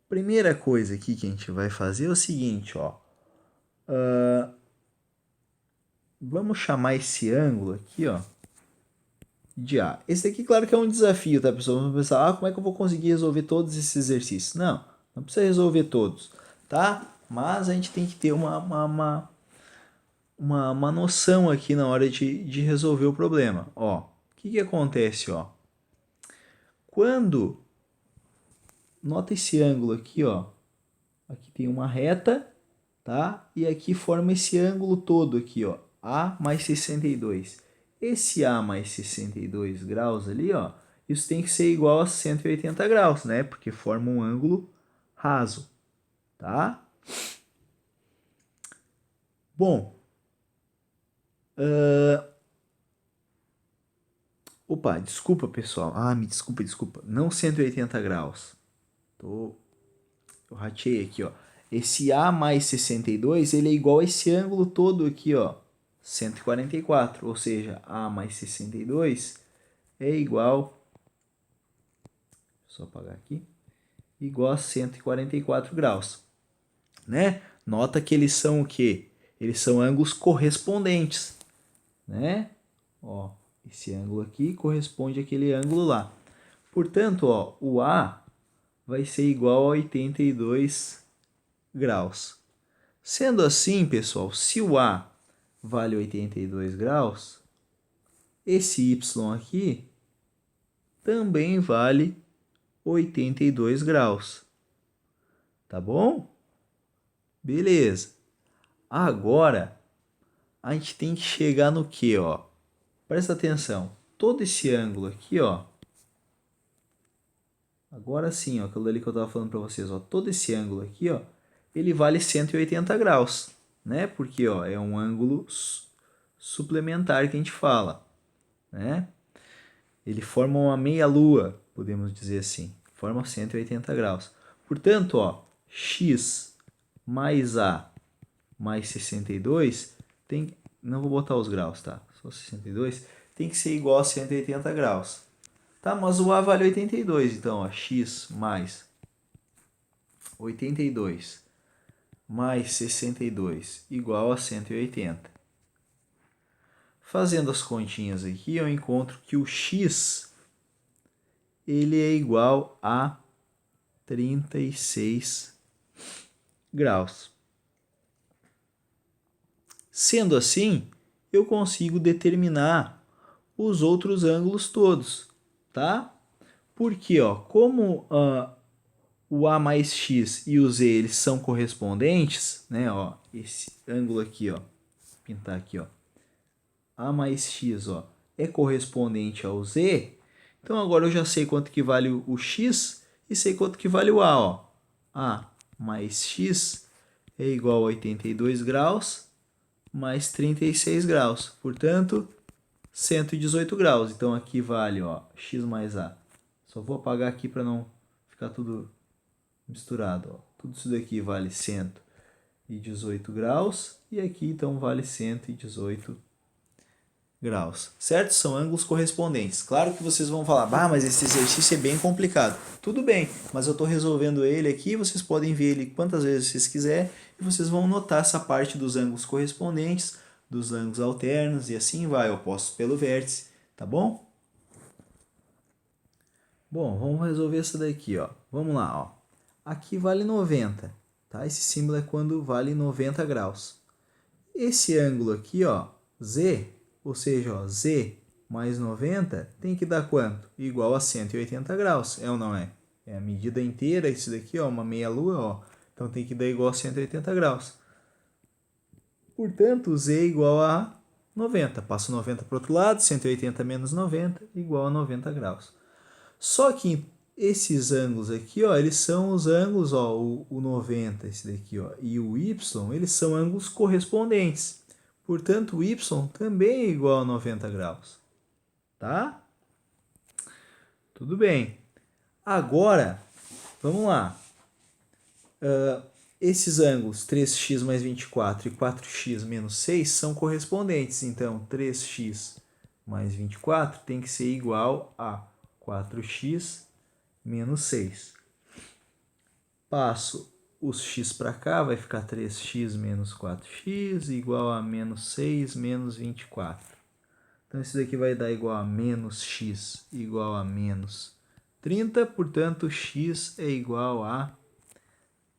Primeira coisa aqui que a gente vai fazer é o seguinte, ó. Vamos chamar esse ângulo aqui, ó, de A. Esse daqui, claro que é um desafio, tá, pessoal? Vamos pensar, como é que eu vou conseguir resolver todos esses exercícios? Não, não precisa resolver todos, tá? Mas a gente tem que ter uma noção aqui na hora de resolver o problema. Ó, o que acontece, ó? Quando, nota esse ângulo aqui, ó. Aqui tem uma reta, tá? E aqui forma esse ângulo todo aqui, ó. A mais 62. Esse A mais 62 graus ali, ó. Isso tem que ser igual a 180 graus, né? Porque forma um ângulo raso, tá? Bom, opa, desculpa, pessoal. Ah, me desculpa. Não 180 graus. Eu ratei aqui, ó. Esse A mais 62, ele é igual a esse ângulo todo aqui, ó. 144, ou seja, A mais 62 é igual... Só apagar aqui. Igual a 144 graus, né? Nota que eles são o quê? Eles são ângulos correspondentes, né? Ó, esse ângulo aqui corresponde àquele ângulo lá. Portanto, ó, o A vai ser igual a 82 graus. Sendo assim, pessoal, se o A vale 82 graus, esse Y aqui também vale 82 graus. Tá bom? Beleza. Agora, a gente tem que chegar no que, ó? Presta atenção. Todo esse ângulo aqui, ó. Agora sim, ó, aquilo ali que eu estava falando para vocês, ó. Todo esse ângulo aqui, ó, ele vale 180 graus, né? Porque, ó, é um ângulo suplementar que a gente fala, né? Ele forma uma meia-lua, podemos dizer assim. Forma 180 graus. Portanto, ó, x mais a mais 62 tem... Não vou botar os graus, tá? Só 62. Tem que ser igual a 180 graus. Tá? Mas o a vale 82. Então, ó, x mais 82 mais 62 igual a 180. Fazendo as continhas aqui, eu encontro que o x ele é igual a 36 graus. Sendo assim, eu consigo determinar os outros ângulos todos, tá? Porque, ó, como o A mais X e o Z eles são correspondentes, né? Ó, esse ângulo aqui, ó, pintar aqui, ó, A mais X, ó, é correspondente ao Z. Então agora eu já sei quanto que vale o X e sei quanto que vale o A, ó. A mais X é igual a 82 graus mais 36 graus. Portanto, 118 graus. Então aqui vale, ó, x mais a. Só vou apagar aqui para não ficar tudo misturado, ó. Tudo isso daqui vale 118 graus e aqui então vale 118 graus, certo? São ângulos correspondentes. Claro que vocês vão falar, bah, mas esse exercício é bem complicado. Tudo bem, mas eu estou resolvendo ele aqui, vocês podem ver ele quantas vezes vocês quiserem e vocês vão notar essa parte dos ângulos correspondentes, dos ângulos alternos e assim vai, opostos pelo vértice, tá bom? Bom, vamos resolver essa daqui, ó. Vamos lá, ó. Aqui vale 90, tá? Esse símbolo é quando vale 90 graus. Esse ângulo aqui, ó, Z, ou seja, ó, Z mais 90 tem que dar quanto? Igual a 180 graus, é ou não é? É a medida inteira, isso daqui, ó, uma meia-lua, ó. Então tem que dar igual a 180 graus. Portanto, Z é igual a 90. Passo 90 para o outro lado, 180 menos 90 igual a 90 graus. Só que esses ângulos aqui, ó, eles são os ângulos, ó, o 90, esse daqui, ó, e o Y, eles são ângulos correspondentes. Portanto, o Y também é igual a 90 graus. Tá? Tudo bem. Agora, Vamos lá. Esses ângulos 3x mais 24 e 4x menos 6 são correspondentes. Então, 3x mais 24 tem que ser igual a 4x menos 6. Passo os x para cá, vai ficar 3x menos 4x igual a menos 6 menos 24. Então, isso daqui vai dar igual a menos x igual a menos 30, portanto, x é igual a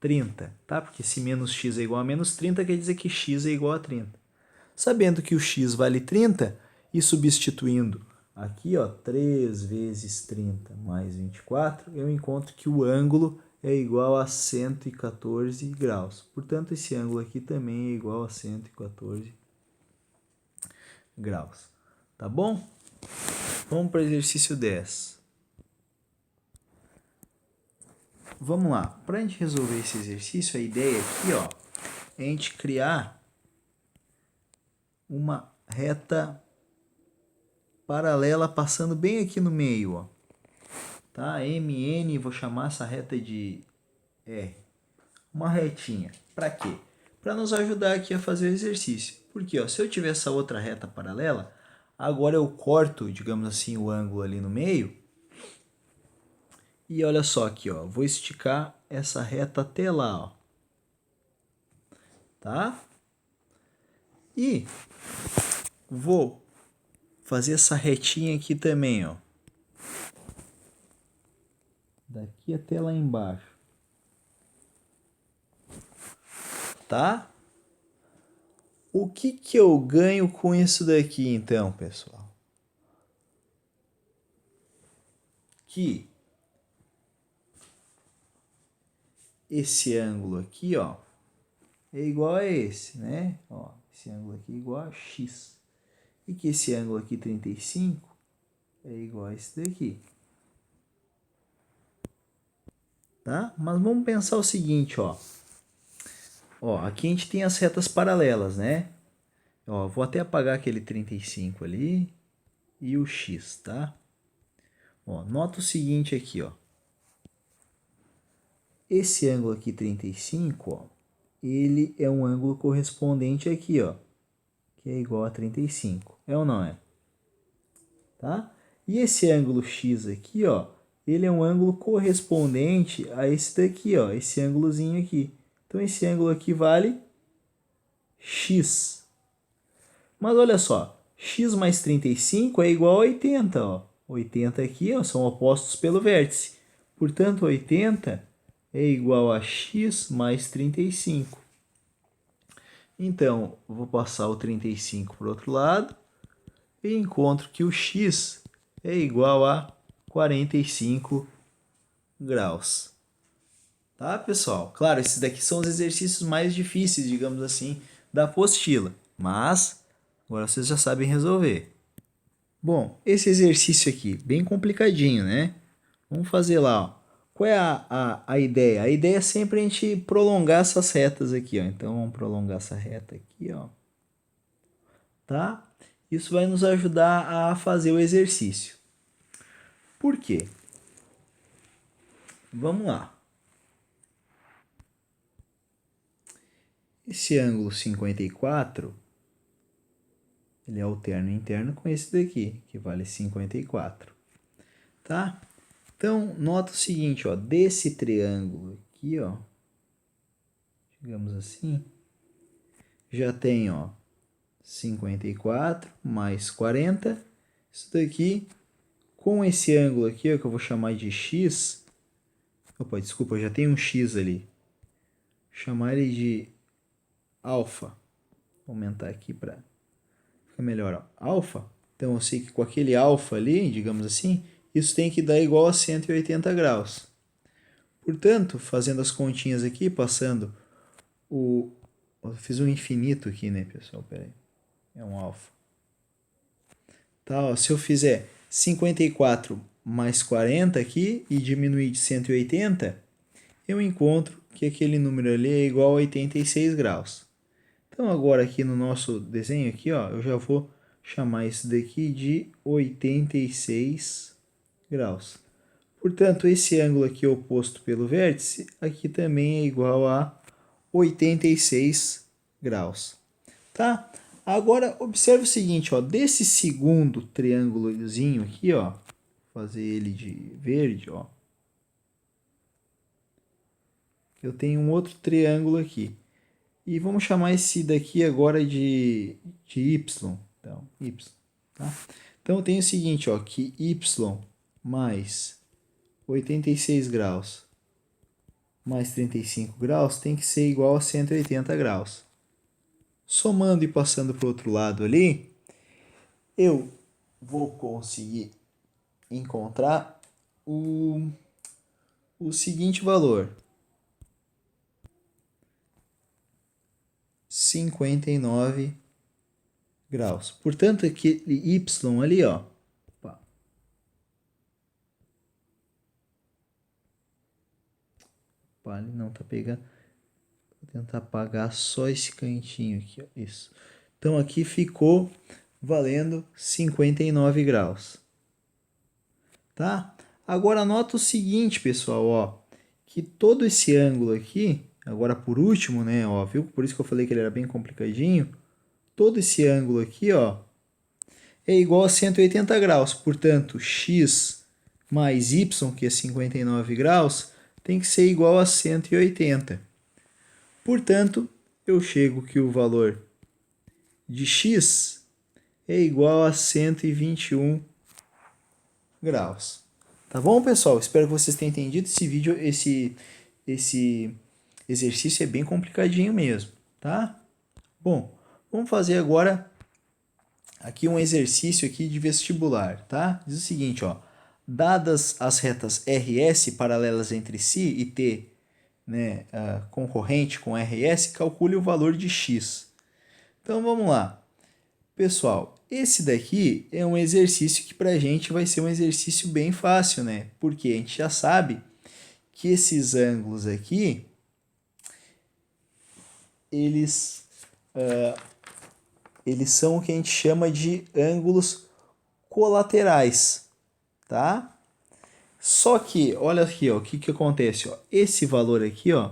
30, tá? Porque se menos x é igual a menos 30, quer dizer que x é igual a 30. Sabendo que o x vale 30 e substituindo aqui, ó, 3 vezes 30 mais 24, eu encontro que o ângulo é igual a 114 graus. Portanto, esse ângulo aqui também é igual a 114 graus. Tá bom? Vamos para o exercício 10. Vamos lá. Para a gente resolver esse exercício, a ideia aqui, ó, é a gente criar uma reta paralela passando bem aqui no meio, ó. Tá? MN, vou chamar essa reta de R. Uma retinha. Para quê? Para nos ajudar aqui a fazer o exercício. Porque, ó, se eu tiver essa outra reta paralela, agora eu corto, digamos assim, o ângulo ali no meio. E olha só aqui, ó, vou esticar essa reta até lá, ó. Tá? E vou fazer essa retinha aqui também, ó. Daqui até lá embaixo. Tá? O que eu ganho com isso daqui, então, pessoal? Que esse ângulo aqui, ó, é igual a esse, né? Ó, esse ângulo aqui é igual a x. E que esse ângulo aqui, 35, é igual a esse daqui. Tá? Mas vamos pensar o seguinte, ó. Ó, aqui a gente tem as retas paralelas, né? Ó, vou até apagar aquele 35 ali e o x, tá? Ó, nota o seguinte aqui, ó. Esse ângulo aqui, 35, ó, ele é um ângulo correspondente aqui, ó, que é igual a 35. É ou não é? Tá? E esse ângulo x aqui, ó, ele é um ângulo correspondente a esse daqui, ó, esse ângulozinho aqui. Então, esse ângulo aqui vale x. Mas olha só, x mais 35 é igual a 80, ó. 80 aqui, ó, são opostos pelo vértice. Portanto, 80 é igual a x mais 35. Então, vou passar o 35 para o outro lado e encontro que o x é igual a 45 graus. Tá, pessoal? Claro, esses daqui são os exercícios mais difíceis, digamos assim, da apostila. Mas, agora vocês já sabem resolver. Bom, esse exercício aqui, bem complicadinho, né? Vamos fazer lá, ó. Qual é a ideia? A ideia é sempre a gente prolongar essas retas aqui, ó. Então, vamos prolongar essa reta aqui, ó. Tá? Isso vai nos ajudar a fazer o exercício. Por quê? Vamos lá. Esse ângulo 54, ele é alterno e interno com esse daqui, que vale 54. Tá? Então, nota o seguinte, ó, desse triângulo aqui, ó, digamos assim, já tem, ó, 54 mais 40. Isso daqui, com esse ângulo aqui, ó, que eu vou chamar de x. Opa, desculpa, já tem um x ali. Vou chamar ele de alfa. Vou aumentar aqui para ficar melhor, ó. Alfa. Então, eu sei que com aquele alfa ali, digamos assim, isso tem que dar igual a 180 graus. Portanto, fazendo as continhas aqui, passando o... Eu fiz um infinito aqui, né, pessoal? Pera aí. É um alfa. Tá, ó, se eu fizer 54 mais 40 aqui e diminuir de 180, eu encontro que aquele número ali é igual a 86 graus. Então, agora aqui no nosso desenho aqui, ó, eu já vou chamar isso daqui de 86 graus. Portanto, esse ângulo aqui oposto pelo vértice, aqui também é igual a 86 graus. Tá? Agora, observe o seguinte, ó, desse segundo triângulozinho aqui, ó, vou fazer ele de verde, ó. Eu tenho um outro triângulo aqui. E vamos chamar esse daqui agora de y. Então, y. Tá? Então, eu tenho o seguinte, ó, que y mais 86 graus mais 35 graus tem que ser igual a 180 graus. Somando e passando para o outro lado ali, eu vou conseguir encontrar o seguinte valor. 59 graus. Portanto, aquele y ali, ó. Opa, ele não tá pegando. Vou tentar apagar só esse cantinho aqui, ó. Isso. Então, aqui ficou valendo 59 graus. Tá? Agora, nota o seguinte, pessoal, ó. Que todo esse ângulo aqui, agora por último, né, ó, viu? Por isso que eu falei que ele era bem complicadinho. Todo esse ângulo aqui, ó, é igual a 180 graus. Portanto, x mais y, que é 59 graus, tem que ser igual a 180. Portanto, eu chego que o valor de x é igual a 121 graus. Tá bom, pessoal? Espero que vocês tenham entendido esse vídeo, esse exercício é bem complicadinho mesmo, tá? Bom, vamos fazer agora aqui um exercício aqui de vestibular, tá? Diz o seguinte, ó. Dadas as retas RS paralelas entre si e T, né, concorrente com RS, calcule o valor de x. Então, vamos lá. Pessoal, esse daqui é um exercício que para a gente vai ser um exercício bem fácil, né? Porque a gente já sabe que esses ângulos aqui, eles são o que a gente chama de ângulos colaterais, tá? Só que, olha aqui, ó, o que acontece, ó? Esse valor aqui, ó,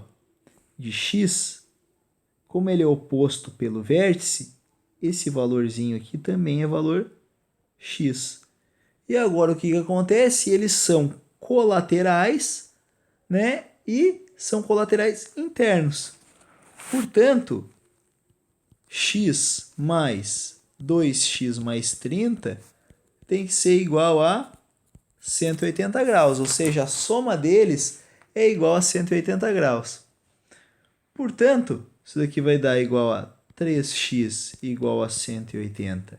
de x, como ele é oposto pelo vértice, esse valorzinho aqui também é valor x. E agora o que acontece? Eles são colaterais, né? E são colaterais internos. Portanto, x mais 2x mais 30 tem que ser igual a 180 graus, ou seja, a soma deles é igual a 180 graus. Portanto, isso daqui vai dar igual a 3x igual a 180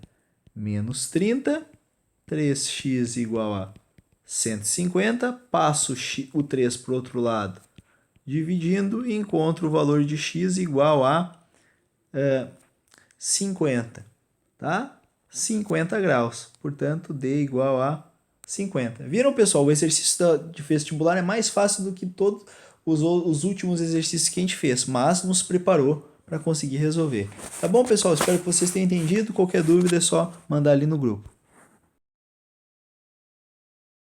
menos 30, 3x igual a 150, passo o 3 para o outro lado, dividindo, e encontro o valor de x igual a 50, tá? 50 graus, portanto, D igual a 50. Viram, pessoal? O exercício de vestibular é mais fácil do que todos os últimos exercícios que a gente fez, mas nos preparou para conseguir resolver. Tá bom, pessoal? Espero que vocês tenham entendido. Qualquer dúvida é só mandar ali no grupo.